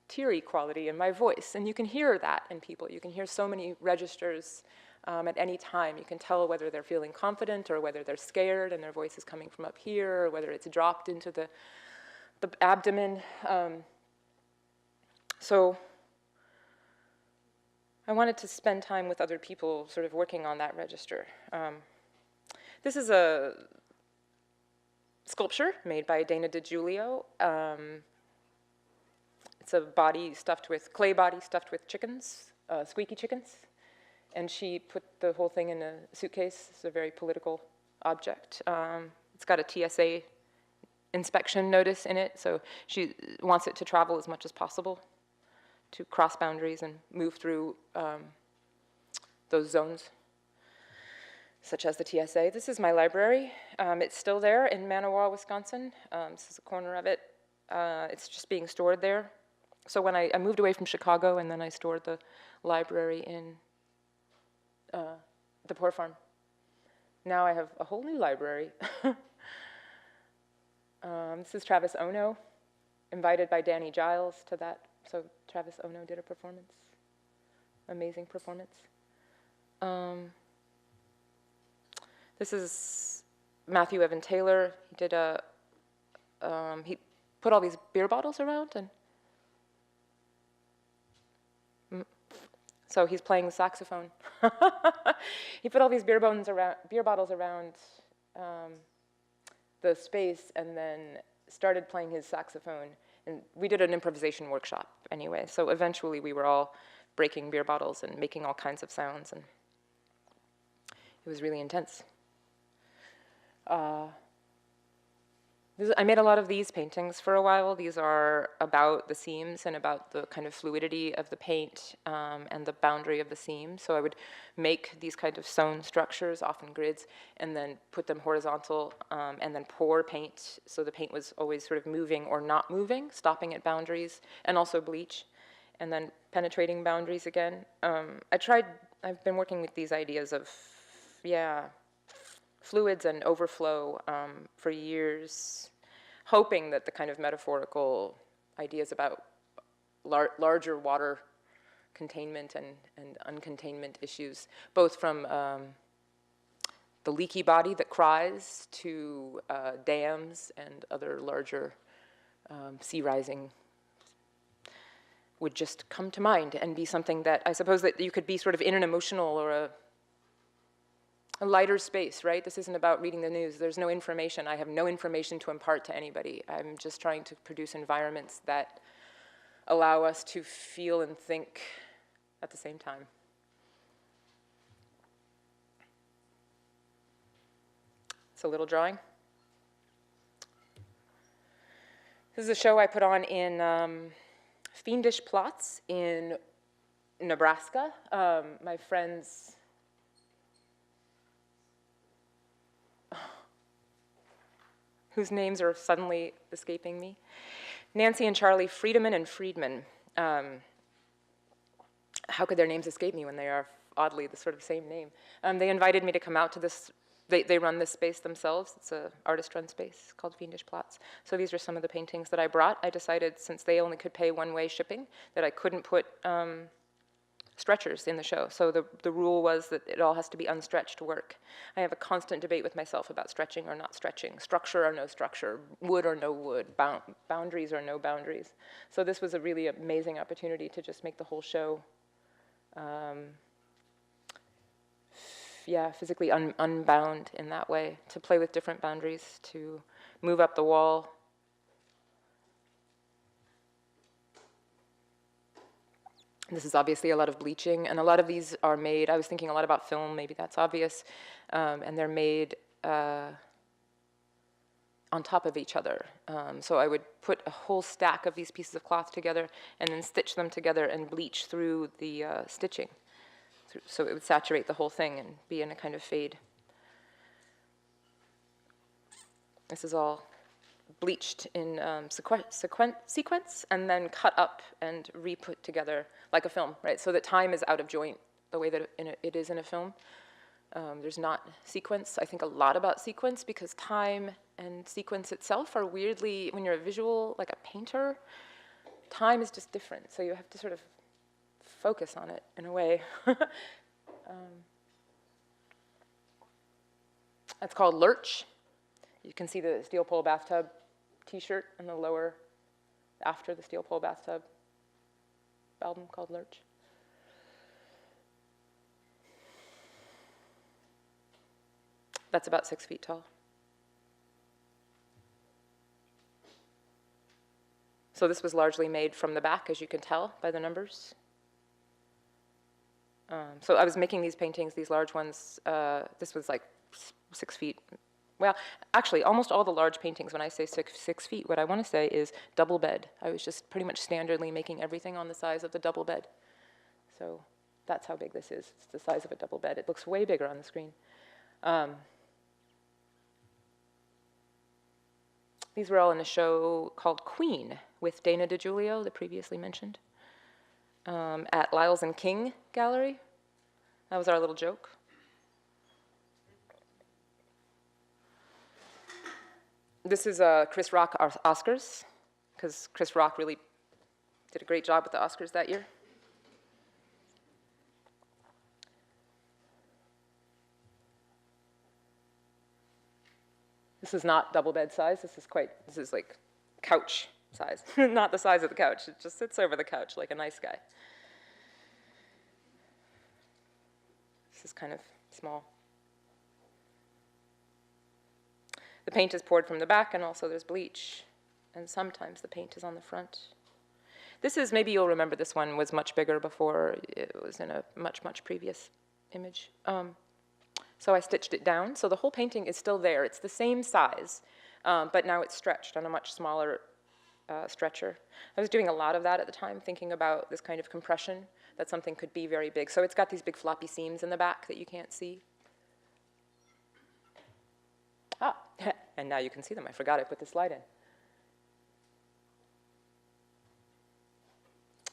teary quality in my voice. And you can hear that in people. You can hear so many registers at any time. You can tell whether they're feeling confident or whether they're scared and their voice is coming from up here, or whether it's dropped into the abdomen. So I wanted to spend time with other people sort of working on that register. This is a sculpture made by Dana DeGiulio. It's a clay body stuffed with chickens, squeaky chickens. And she put the whole thing in a suitcase. It's a very political object. It's got a TSA inspection notice in it, so she wants it to travel as much as possible, to cross boundaries and move through those zones, such as the TSA. This is my library. It's still there in Manawa, Wisconsin. This is a corner of it. It's just being stored there. So when I moved away from Chicago, and then I stored the library in the Poor Farm. Now I have a whole new library. This is Travis Ono, invited by Danny Giles to that. So Travis Ono did a performance, amazing performance. This is Matthew Evan Taylor. He did he put all these beer bottles around, and so he's playing the saxophone. He put all these beer bottles around the space, and then started playing his saxophone. And we did an improvisation workshop anyway. So eventually we were all breaking beer bottles and making all kinds of sounds, and it was really intense. I made a lot of these paintings for a while. These are about the seams and about the kind of fluidity of the paint and the boundary of the seam. So I would make these kind of sewn structures, often grids, and then put them horizontal and then pour paint. So the paint was always sort of moving or not moving, stopping at boundaries, and also bleach, and then penetrating boundaries again. I've been working with these ideas of, fluids and overflow for years, hoping that the kind of metaphorical ideas about larger water containment and uncontainment issues, both from the leaky body that cries to dams and other larger sea rising, would just come to mind and be something that I suppose that you could be sort of in an emotional or a lighter space, right? This isn't about reading the news. There's no information. I have no information to impart to anybody. I'm just trying to produce environments that allow us to feel and think at the same time. It's a little drawing. This is a show I put on in Fiendish Plots in Nebraska. My friends whose names are suddenly escaping me. Nancy and Charlie Friedemann and Friedman. How could their names escape me when they are oddly the sort of same name? They invited me to come out to this they run this space themselves. It's an artist-run space called Fiendish Plots. So these are some of the paintings that I brought. I decided, since they only could pay one-way shipping, that I couldn't put stretchers in the show. So the rule was that it all has to be unstretched work. I have a constant debate with myself about stretching or not stretching, structure or no structure, wood or no wood, boundaries or no boundaries. So this was a really amazing opportunity to just make the whole show physically unbound in that way, to play with different boundaries, to move up the wall. This is obviously a lot of bleaching, and a lot of these are made, I was thinking a lot about film, maybe that's obvious, and they're made on top of each other. So I would put a whole stack of these pieces of cloth together and then stitch them together and bleach through the stitching. So it would saturate the whole thing and be in a kind of fade. This is all bleached in sequence and then cut up and re-put together like a film, right? So that time is out of joint the way that it is in a film. There's not sequence. I think a lot about sequence because time and sequence itself are weirdly, when you're a visual, like a painter, time is just different. So you have to sort of focus on it in a way. That's called Lurch. You can see the steel pole bathtub t-shirt in the lower, after the steel pole bathtub album called Lurch. That's about 6 feet tall. So this was largely made from the back, as you can tell by the numbers. So I was making these paintings, these large ones. This was like 6 feet. Well, actually, almost all the large paintings, when I say 6 feet, what I want to say is double bed. I was just pretty much standardly making everything on the size of the double bed. So that's how big this is. It's the size of a double bed. It looks way bigger on the screen. These were all in a show called Queen with Dana DeGiulio, the previously mentioned, at Lyles and King Gallery. That was our little joke. This is Chris Rock Oscars, because Chris Rock really did a great job with the Oscars that year. This is not double bed size. This is like couch size, not the size of the couch. It just sits over the couch like a nice guy. This is kind of small. The paint is poured from the back, and also there's bleach. And sometimes the paint is on the front. This is, maybe you'll remember this one was much bigger before. It was in a much, much previous image. So I stitched it down. So the whole painting is still there. It's the same size, but now it's stretched on a much smaller stretcher. I was doing a lot of that at the time, thinking about this kind of compression, that something could be very big. So it's got these big floppy seams in the back that you can't see. Ah, and now you can see them. I forgot I put the slide in.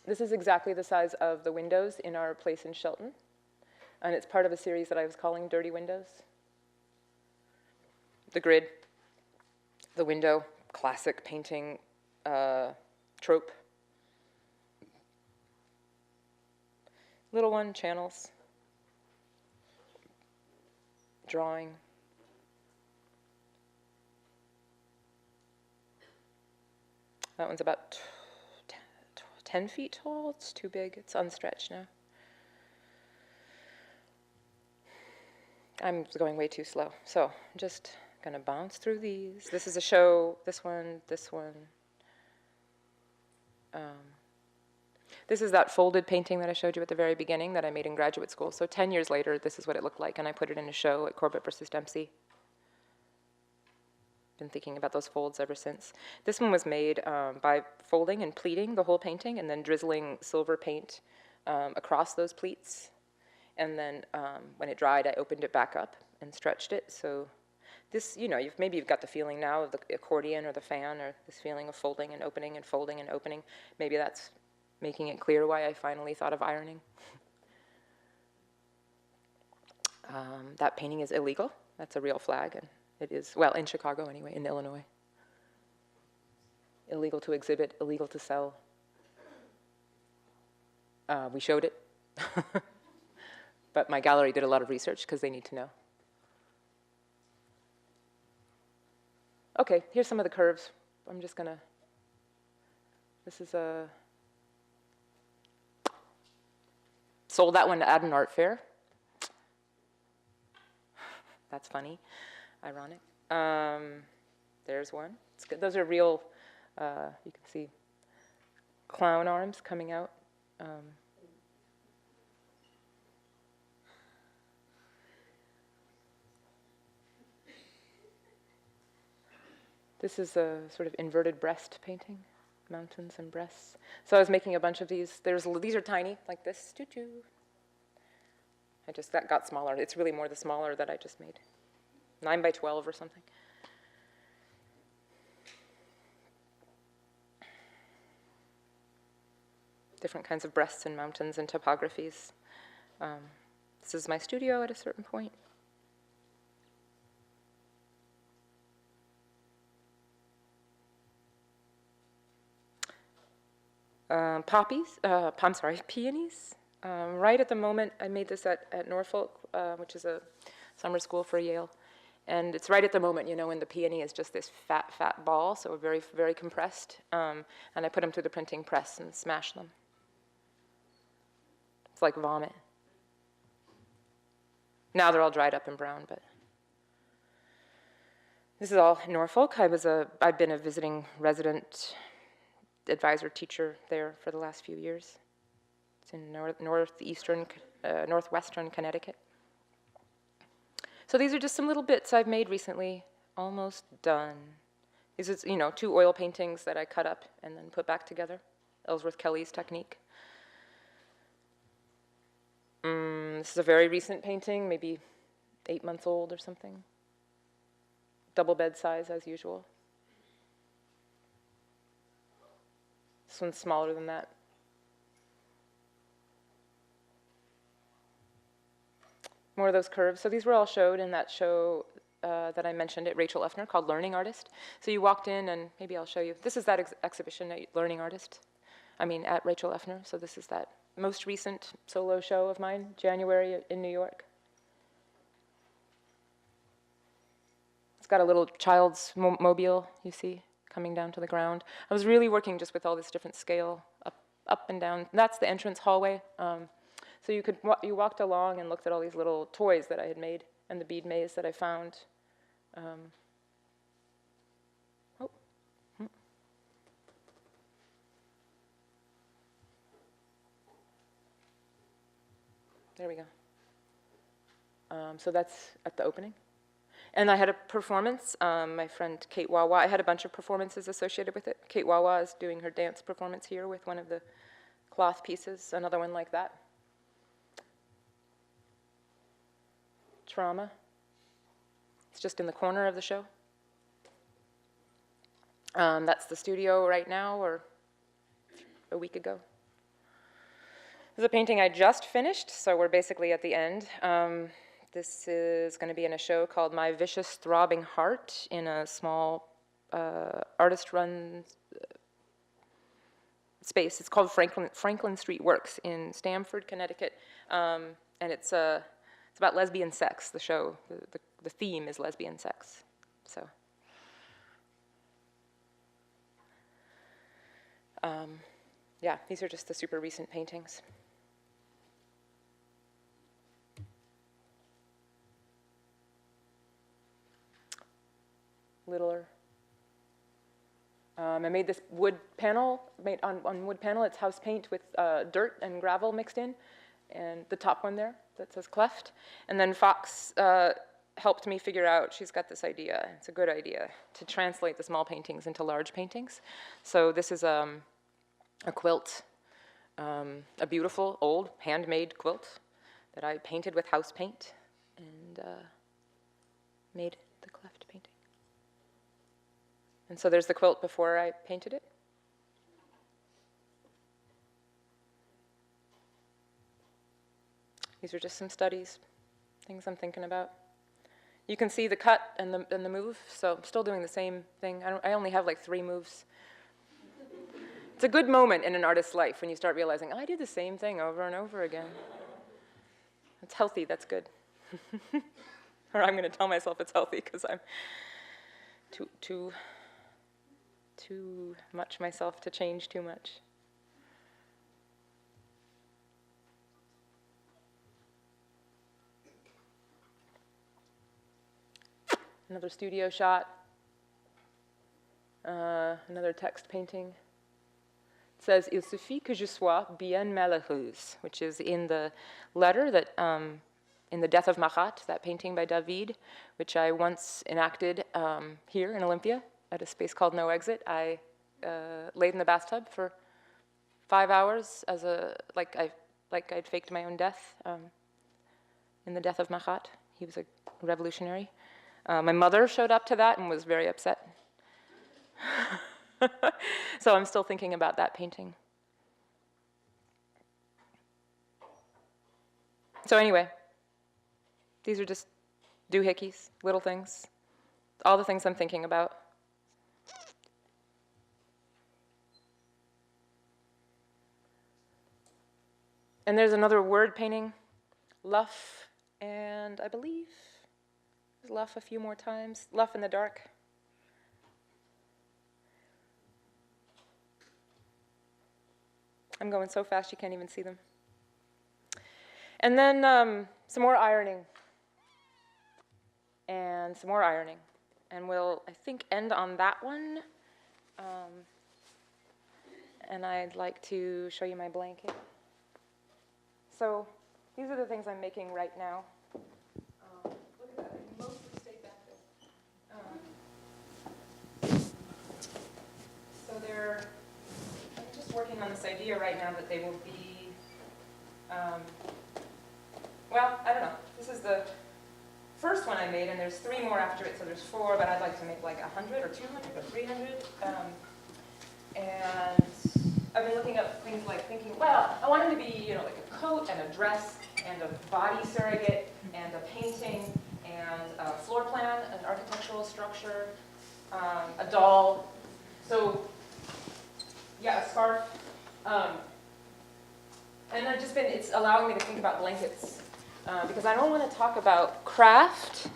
This is exactly the size of the windows in our place in Shelton. And it's part of a series that I was calling Dirty Windows. The grid, the window, classic painting trope. Little one, channels, drawing. That one's about 10 feet tall. It's too big. It's unstretched now. I'm going way too slow. So I'm just going to bounce through these. This is a show, this one, this one. This is that folded painting that I showed you at the very beginning that I made in graduate school. So 10 years later, this is what it looked like, and I put it in a show at Corbett versus Dempsey. Been thinking about those folds ever since. This one was made by folding and pleating the whole painting and then drizzling silver paint across those pleats. And then when it dried, I opened it back up and stretched it. So this, you know, maybe you've got the feeling now of the accordion or the fan, or this feeling of folding and opening and folding and opening. Maybe that's making it clear why I finally thought of ironing. That painting is illegal. That's a real flag, and it is, well, in Chicago anyway, in Illinois. Illegal to exhibit, illegal to sell. We showed it. But my gallery did a lot of research because they need to know. Okay, here's some of the curves. I'm just gonna, this is a, sold that one at an art fair. That's funny, ironic. There's one. It's good. Those are real, you can see clown arms coming out. This is a sort of inverted breast painting, mountains and breasts. So I was making a bunch of these. These are tiny, like this. Choo-choo. That got smaller. It's really more the smaller that I just made. 9 by 12 or something. Different kinds of breasts and mountains and topographies. This is my studio at a certain point. Peonies. Right at the moment, I made this at Norfolk, which is a summer school for Yale. And it's right at the moment, you know, when the peony is just this fat, fat ball, so very, very compressed. And I put them through the printing press and smashed them. It's like vomit. Now they're all dried up and brown, but. This is all Norfolk. I've been a visiting resident advisor teacher there for the last few years. It's in northwestern Connecticut. So these are just some little bits I've made recently, almost done. These are, you know, 2 oil paintings that I cut up and then put back together. Ellsworth Kelly's technique. This is a very recent painting, maybe 8 months old or something. Double bed size as usual. This one's smaller than that. More of those curves. So these were all showed in that show that I mentioned at Rachel Effner called Learning Artist. So you walked in, and maybe I'll show you. This is that exhibition at Learning Artist. At Rachel Effner. So this is that most recent solo show of mine, January in New York. It's got a little child's mobile, you see, coming down to the ground. I was really working just with all this different scale, up and down. That's the entrance hallway. So you walked along and looked at all these little toys that I had made and the bead maze that I found. There we go. So that's at the opening. And I had a performance. My friend Kate Wawa, I had a bunch of performances associated with it. Kate Wawa is doing her dance performance here with one of the cloth pieces, another one like that. Trauma. It's just in the corner of the show. That's the studio right now, or a week ago. This is a painting I just finished, so we're basically at the end. This is going to be in a show called My Vicious Throbbing Heart in a small artist-run space. It's called Franklin Street Works in Stamford, Connecticut, and it's about lesbian sex. The show, the theme is lesbian sex. So, yeah, these are just the super recent paintings. Littler. I made this wood panel, made on wood panel. It's house paint with dirt and gravel mixed in, and the top one there that says cleft. And then Fox helped me figure out, she's got this idea, it's a good idea, to translate the small paintings into large paintings. So this is a quilt, a beautiful old handmade quilt that I painted with house paint and made the cleft painting. And so there's the quilt before I painted it. These are just some studies, things I'm thinking about. You can see the cut and the move, so I'm still doing the same thing. I only have like 3 moves. It's a good moment in an artist's life when you start realizing, oh, I do the same thing over and over again. It's healthy, that's good. Or I'm going to tell myself it's healthy because I'm too much myself to change too much. Another studio shot. Another text painting. It says, Il suffit que je sois bien malheureuse, which is in the letter that, in The Death of Marat, that painting by David, which I once enacted here in Olympia at a space called No Exit. I laid in the bathtub for 5 hours as like I'd faked my own death in The Death of Marat. He was a revolutionary. My mother showed up to that and was very upset. So I'm still thinking about that painting. So anyway, these are just doohickeys, little things, all the things I'm thinking about. And there's another word painting, luff, and I believe luff a few more times, luff in the dark. I'm going so fast you can't even see them. And then some more ironing. And some more ironing. And we'll, I think, end on that one. And I'd like to show you my blanket. So these are the things I'm making right now. Look at that, I mostly stayed back there. So they're, I'm just working on this idea right now that they will be, well, I don't know. This is the first one I made, and there's 3 more after it, so there's 4, but I'd like to make like 100 or 200 or 300. And I've been looking up things like thinking, well, I want them to be, like a coat and a dress and a body surrogate and a painting and a floor plan, an architectural structure, a doll. So, yeah, a scarf. And I've just been, it's allowing me to think about blankets because I don't want to talk about craft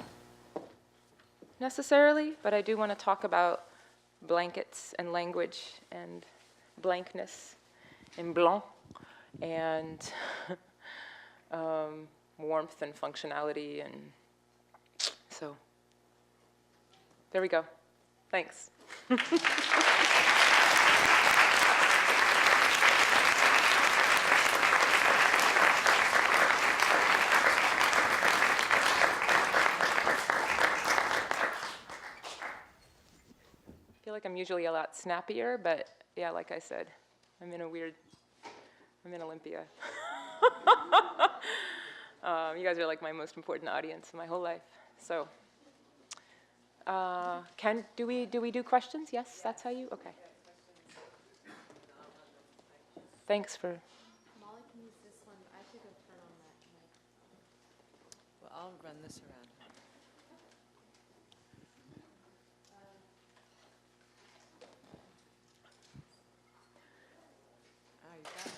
necessarily, but I do want to talk about blankets and language and blankness and blanc and warmth and functionality, and so there we go. Thanks. I feel like I'm usually a lot snappier, but yeah, like I said, I'm in Olympia. You guys are like my most important audience in my whole life. So, do we do questions? Yes, that's how you, okay. Thanks for. Molly can use this one. I have to go turn on that mic. Well, I'll run this around. Oh, you got it.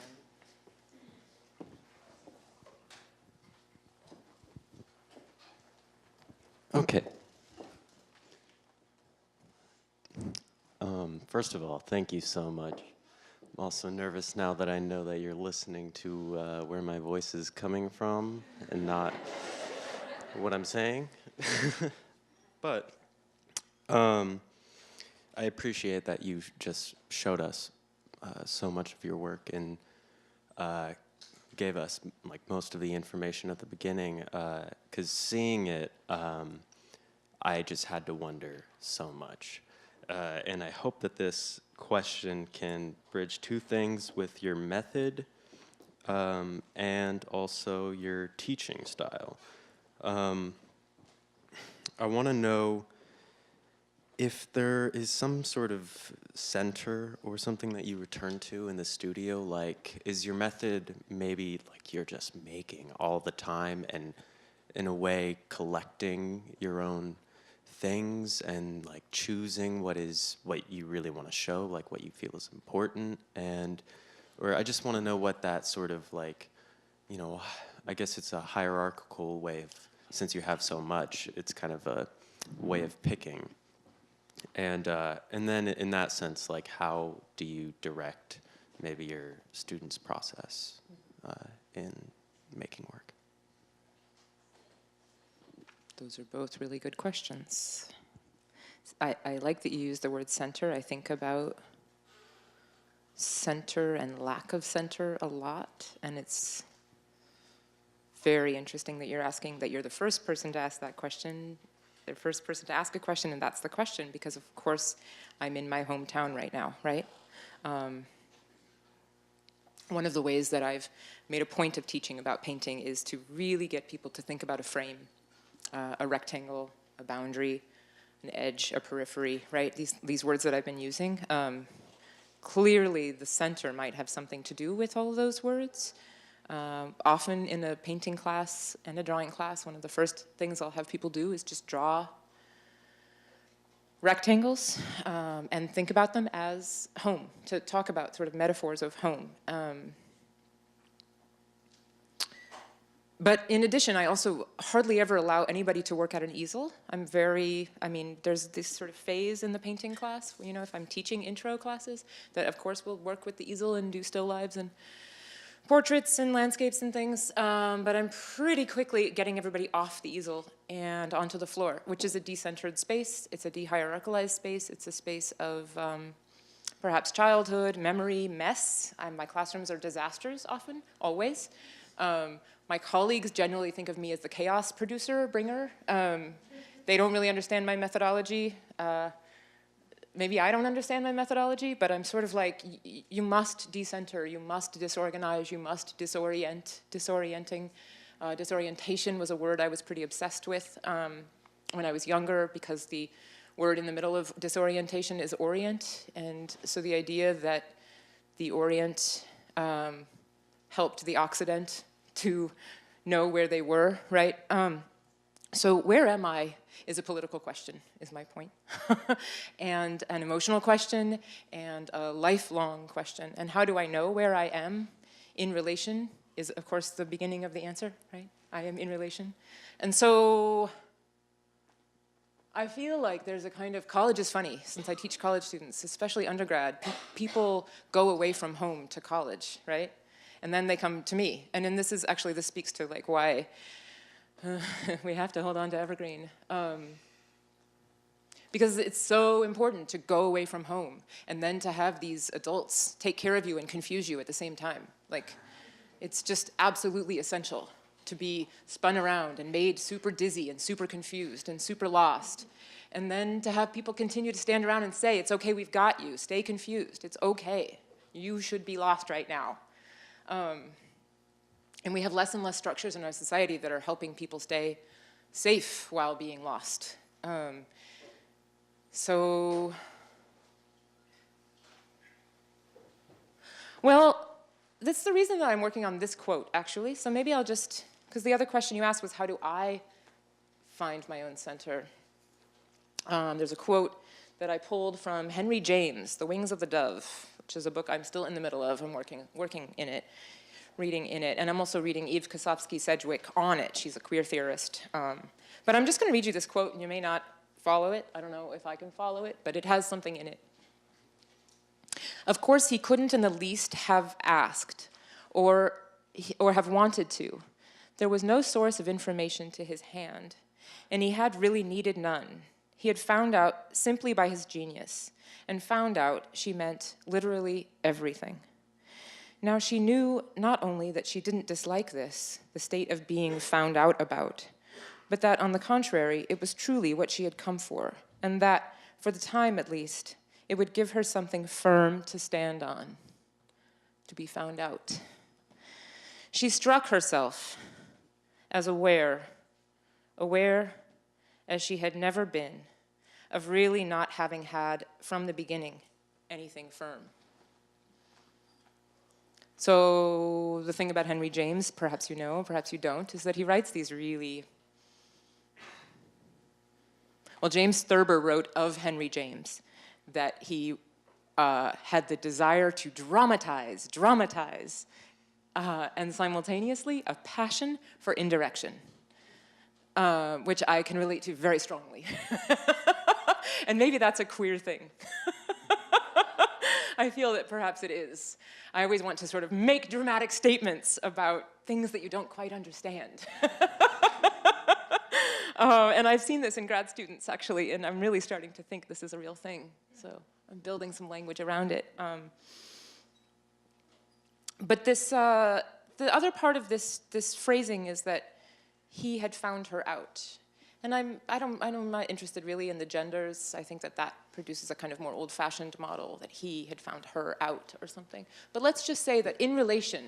Okay. First of all, thank you so much. I'm also nervous now that I know that you're listening to where my voice is coming from and not what I'm saying. But I appreciate that you just showed us so much of your work and gave us like most of the information at the beginning, because seeing it, I just had to wonder so much. And I hope that this question can bridge 2 things with your method and also your teaching style. I want to know if there is some sort of center or something that you return to in the studio. Like, is your method maybe like you're just making all the time and in a way, collecting your own things and like choosing what you really want to show, like what you feel is important, or I just want to know what that sort of like, you know, I guess it's a hierarchical way of, since you have so much, it's kind of a way of picking. And then in that sense, like, how do you direct maybe your students' process in making work? Those are both really good questions. I like that you use the word center. I think about center and lack of center a lot, and it's very interesting that you're the first person to ask that question, the first person to ask a question, and that's the question, because of course I'm in my hometown right now, right? One of the ways that I've made a point of teaching about painting is to really get people to think about a frame, a rectangle, a boundary, an edge, a periphery, right? These words that I've been using. Clearly, the center might have something to do with all of those words. Often in a painting class and a drawing class, one of the first things I'll have people do is just draw rectangles and think about them as home, to talk about sort of metaphors of home. But in addition, I also hardly ever allow anybody to work at an easel. There's this sort of phase in the painting class, you know, if I'm teaching intro classes, that of course we'll work with the easel and do still lifes and portraits and landscapes and things, but I'm pretty quickly getting everybody off the easel and onto the floor, which is a decentered space. It's a de-hierarchicalized space. It's a space of perhaps childhood, memory, mess. My classrooms are disasters often, always. My colleagues generally think of me as the chaos producer, bringer. They don't really understand my methodology. Maybe I don't understand my methodology, but I'm sort of like, you must decenter, you must disorganize, you must disorient. Disorientation was a word I was pretty obsessed with when I was younger, because the word in the middle of disorientation is orient, and so the idea that the orient helped the Occident to know where they were, right? So where am I is a political question, is my point. And an emotional question, and a lifelong question. And how do I know where I am in relation is, of course, the beginning of the answer, right? I am in relation. And so I feel like there's a kind of, college is funny, since I teach college students, especially undergrad, people go away from home to college, right? And then they come to me. And then this speaks to like why we have to hold on to Evergreen. Because it's so important to go away from home and then to have these adults take care of you and confuse you at the same time. Like, it's just absolutely essential to be spun around and made super dizzy and super confused and super lost. And then to have people continue to stand around and say, it's okay, we've got you, stay confused, it's okay. You should be lost right now. And we have less and less structures in our society that are helping people stay safe while being lost. Well, that's the reason that I'm working on this quote, actually. So maybe I'll just, because the other question you asked was, how do I find my own center? There's a quote that I pulled from Henry James, The Wings of the Dove, which is a book I'm still in the middle of. I'm working in it, reading in it. And I'm also reading Eve Kosofsky-Sedgwick on it. She's a queer theorist. But I'm just going to read you this quote, and you may not follow it. I don't know if I can follow it, but it has something in it. Of course, he couldn't in the least have asked or have wanted to. There was no source of information to his hand, and he had really needed none. He had found out simply by his genius, and found out she meant literally everything. Now she knew not only that she didn't dislike this, the state of being found out about, but that, on the contrary, it was truly what she had come for, and that, for the time at least, it would give her something firm to stand on, to be found out. She struck herself as aware as she had never been, of really not having had, from the beginning, anything firm. So the thing about Henry James, perhaps you know, perhaps you don't, is that he writes these really Well, James Thurber wrote of Henry James that he had the desire to dramatize, and simultaneously a passion for indirection, which I can relate to very strongly. And maybe that's a queer thing. I feel that perhaps it is. I always want to sort of make dramatic statements about things that you don't quite understand. And I've seen this in grad students, actually, and I'm really starting to think this is a real thing. So I'm building some language around it. But this, the other part of this phrasing is that he had found her out. And I'm not interested really in the genders. I think that produces a kind of more old-fashioned model that he had found her out or something. But let's just say that in relation,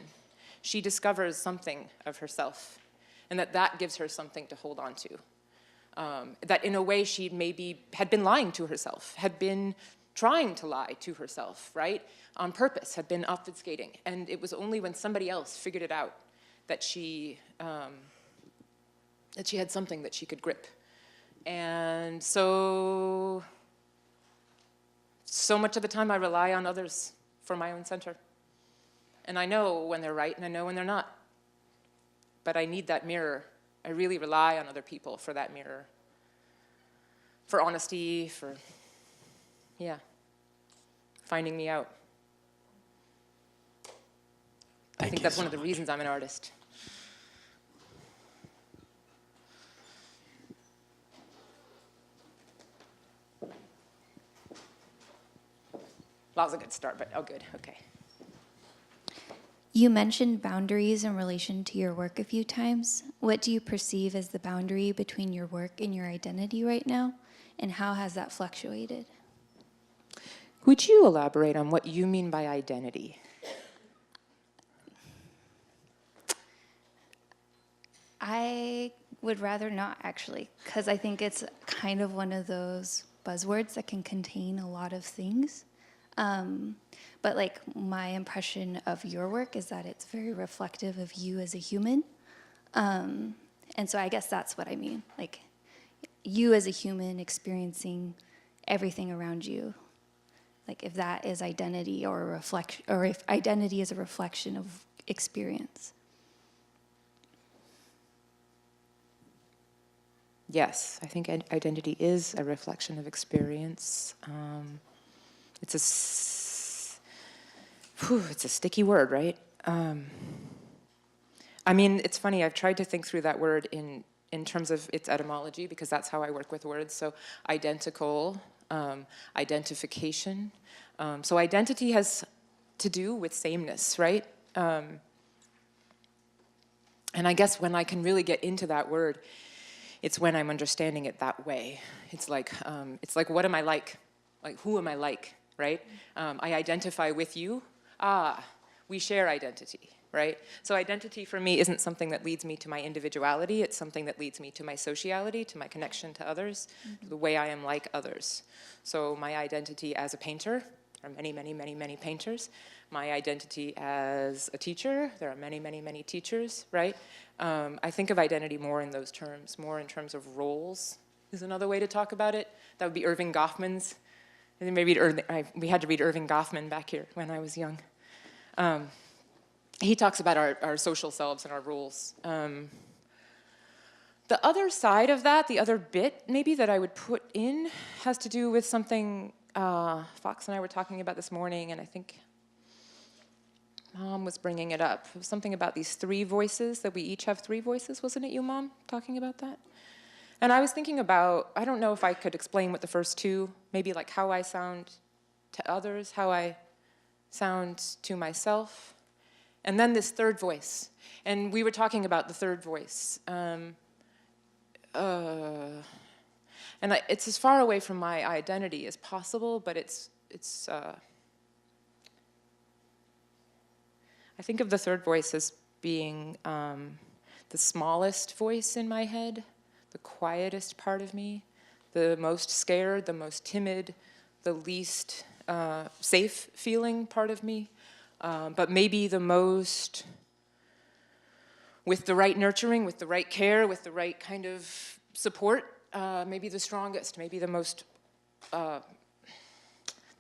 she discovers something of herself, and that gives her something to hold on to. That in a way she maybe had been lying to herself, had been trying to lie to herself, right? On purpose, had been obfuscating. And it was only when somebody else figured it out that she had something that she could grip. And so much of the time I rely on others for my own center. And I know when they're right and I know when they're not. But I need that mirror. I really rely on other people for that mirror. For honesty, for, finding me out. I think that's one of the reasons I'm an artist. That was a good start, but good, okay. You mentioned boundaries in relation to your work a few times. What do you perceive as the boundary between your work and your identity right now? And how has that fluctuated? Would you elaborate on what you mean by identity? I would rather not, actually, because I think it's kind of one of those buzzwords that can contain a lot of things. But like my impression of your work is that it's very reflective of you as a human. And so I guess that's what I mean. Like you as a human experiencing everything around you. Like if that is identity or a reflection, or if identity is a reflection of experience. Yes, I think identity is a reflection of experience. It's a sticky word, right? I mean, it's funny, I've tried to think through that word in terms of its etymology, because that's how I work with words. So identical, identification. So identity has to do with sameness, right? And I guess when I can really get into that word, it's when I'm understanding it that way. It's like what am I like? Like, who am I like, right? I identify with you. We share identity, right? So identity for me isn't something that leads me to my individuality. It's something that leads me to my sociality, to my connection to others, to the way I am like others. So my identity as a painter, there are many, many, many, many painters. My identity as a teacher, there are many, many, many teachers, right? I think of identity more in those terms, more in terms of roles is another way to talk about it. That would be Irving Goffman's. And maybe we had to read Irving Goffman back here when I was young. He talks about our social selves and our roles. The other side of that, the other bit maybe that I would put in, has to do with something Fox and I were talking about this morning, and I think Mom was bringing it up. It was something about these three voices, that we each have three voices. Wasn't it you, Mom, talking about that? And I was thinking about, I don't know if I could explain what the first two, maybe like how I sound to others, how I sound to myself, and then this third voice. And we were talking about the third voice. And it's as far away from my identity as possible, but it's I think of the third voice as being the smallest voice in my head, the quietest part of me, the most scared, the most timid, the least safe feeling part of me, but maybe the most, with the right nurturing, with the right care, with the right kind of support, maybe the strongest, maybe the most, that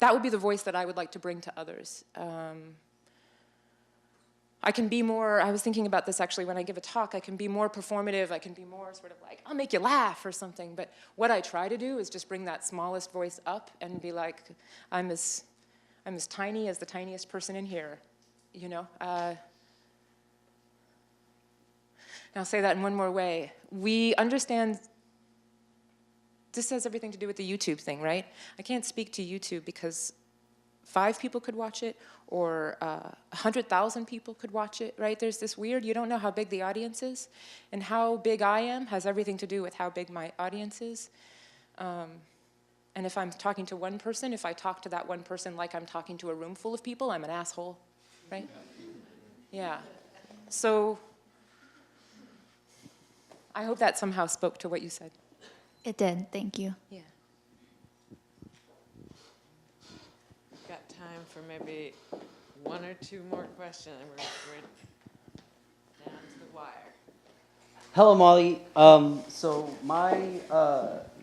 would be the voice that I would like to bring to others. I can be more, I was thinking about this actually when I give a talk, I can be more performative, I can be more sort of like, I'll make you laugh or something, but what I try to do is just bring that smallest voice up and be like, I'm as tiny as the tiniest person in here, you know? And I'll say that in one more way. We understand, this has everything to do with the YouTube thing, right? I can't speak to YouTube because 5 people could watch it, or 100,000 people could watch it, right? There's this weird, you don't know how big the audience is, and how big I am has everything to do with how big my audience is. And if I'm talking to one person, if I talk to that one person like I'm talking to a room full of people, I'm an asshole, right? Yeah. So I hope that somehow spoke to what you said. It did, thank you. Yeah. Got time for maybe 1 or 2 more questions, and we're down to the wire. Hello, Molly. So I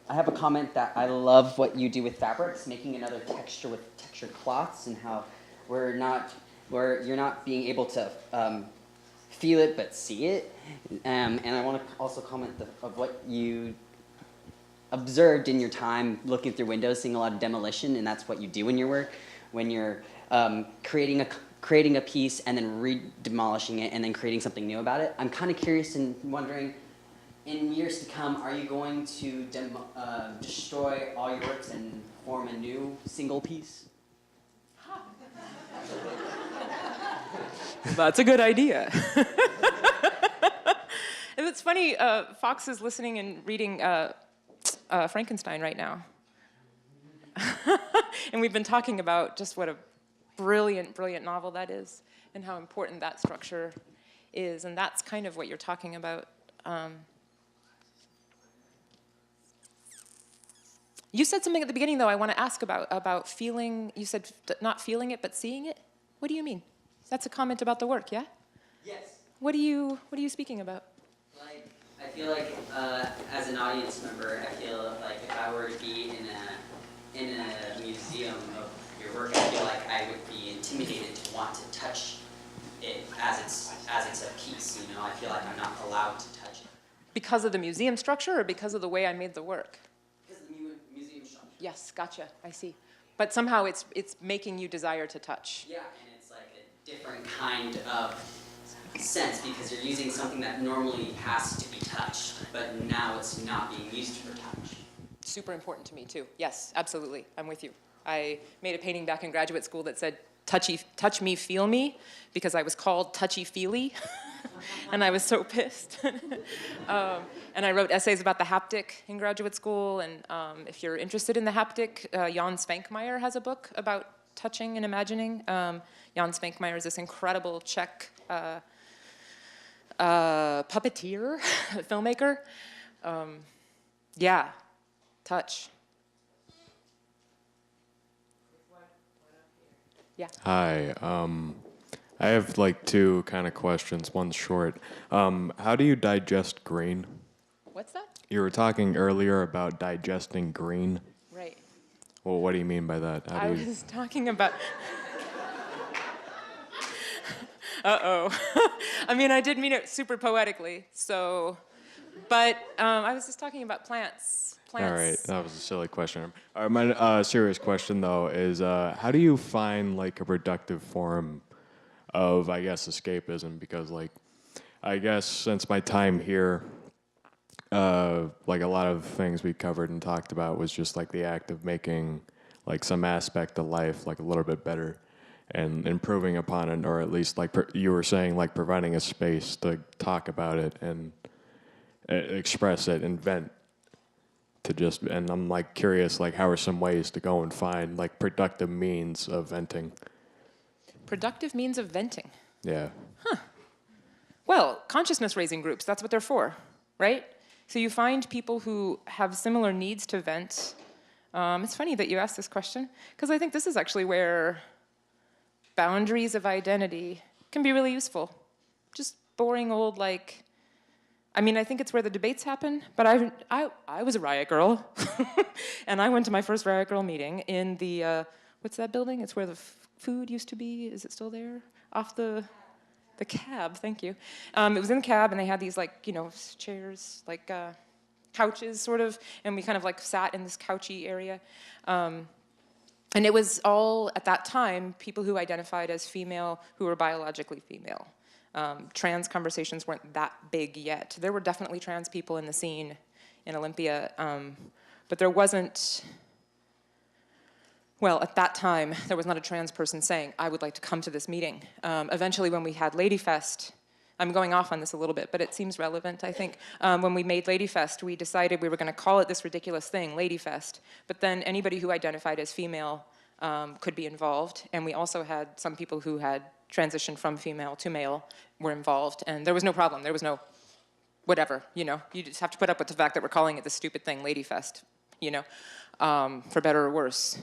have a comment that I love what you do with fabrics, making another texture with textured cloths, and how you're not being able to feel it but see it. And I want to also comment of what you observed in your time looking through windows, seeing a lot of demolition, and that's what you do in your work when you're creating a piece and then re-demolishing it and then creating something new about it. I'm kind of curious and wondering, in years to come, are you going to destroy all your works and form a new single piece? That's a good idea. And it's funny, Fox is listening and reading Frankenstein right now. And we've been talking about just what a brilliant, brilliant novel that is and how important that structure is. And that's kind of what you're talking about. You said something at the beginning, though, I want to ask about feeling. You said not feeling it, but seeing it. What do you mean? That's a comment about the work, yeah? Yes. What are you speaking about? Like, I feel like as an audience member, I feel like if I were to be in a museum of your work, I feel like I would be intimidated to want to touch it as it's a piece. You know, I feel like I'm not allowed to touch it. Because of the museum structure, or because of the way I made the work? Because of the museum structure. Yes, gotcha. I see. But somehow it's making you desire to touch. Yeah, and it's like a different kind of sense because you're using something that normally has to be touched, but now it's not being used for touch. Super important to me too. Yes, absolutely. I'm with you. I made a painting back in graduate school that said touch me, feel me, because I was called touchy-feely, and I was so pissed. And I wrote essays about the haptic in graduate school, and if you're interested in the haptic, Jan Spankmeyer has a book about touching and imagining. Jan Spankmeyer is this incredible Czech puppeteer, filmmaker. Yeah, touch. Yeah. Hi. I have like 2 kind of questions. One's short. How do you digest green? What's that? You were talking earlier about digesting green. Right. Well, what do you mean by that? I was talking about... Uh-oh. I mean, I did mean it super poetically, so... But I was just talking about plants. All right, that was a silly question. All right, my serious question, though, is how do you find, like, a productive form of, I guess, escapism? Because, like, I guess since my time here, like, a lot of things we covered and talked about was just, like, the act of making, like, some aspect of life, like, a little bit better and improving upon it, or at least, like, you were saying, like, providing a space to talk about it and express it and vent. And I'm like curious, like, how are some ways to go and find like productive means of venting? Productive means of venting? Yeah. Huh. Well, consciousness raising groups, that's what they're for, right? So you find people who have similar needs to vent. It's funny that you asked this question, because I think this is actually where boundaries of identity can be really useful. Just boring old, like, I mean, I think it's where the debates happen, but I was a riot girl, and I went to my first riot girl meeting in the, what's that building? It's where the food used to be. Is it still there? Off the cab, thank you. It was in the cab, and they had these, like, you know, chairs, like couches, sort of, and we kind of, like, sat in this couchy area. And it was all, at that time, people who identified as female who were biologically female. Trans conversations weren't that big yet. There were definitely trans people in the scene in Olympia, but there wasn't, well, at that time, there was not a trans person saying, I would like to come to this meeting. Eventually, when we had Ladyfest, I'm going off on this a little bit, but it seems relevant, I think. When we made Ladyfest, we decided we were going to call it this ridiculous thing, Ladyfest, but then anybody who identified as female could be involved, and we also had some people who had transitioned from female to male were involved, and there was no problem. There was no whatever, you know. You just have to put up with the fact that we're calling it this stupid thing, Ladyfest, you know, for better or worse.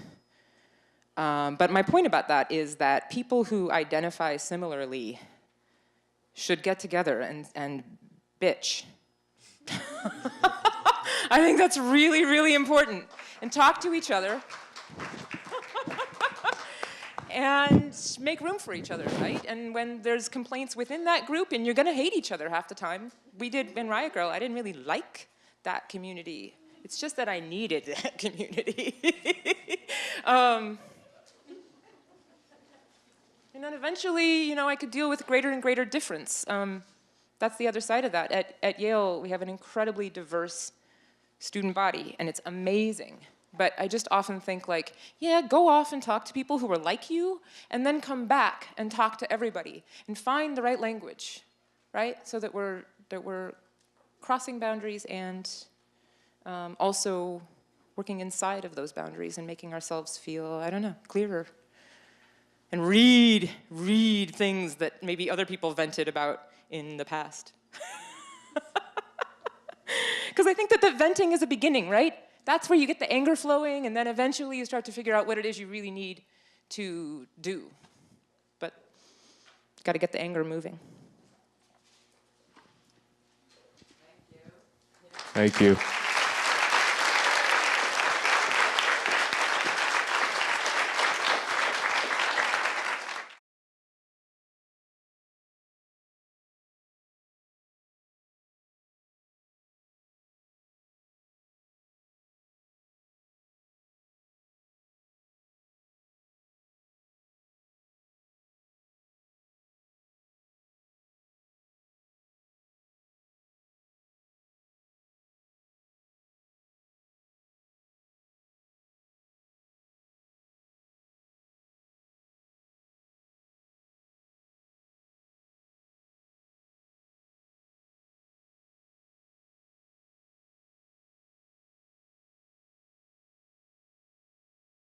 But my point about that is that people who identify similarly should get together and bitch. I think that's really, really important. And talk to each other. And make room for each other, right? And when there's complaints within that group, and you're gonna hate each other half the time. We did in Riot Girl, I didn't really like that community. It's just that I needed that community. And then eventually, you know, I could deal with greater and greater difference. That's the other side of that. At Yale, we have an incredibly diverse student body, and it's amazing. But I just often think, like, yeah, go off and talk to people who are like you, and then come back and talk to everybody, and find the right language, right? So that we're crossing boundaries and also working inside of those boundaries and making ourselves feel, I don't know, clearer. And read things that maybe other people vented about in the past. Because I think that the venting is a beginning, right? That's where you get the anger flowing, and then eventually you start to figure out what it is you really need to do. But you've got to get the anger moving. Thank you.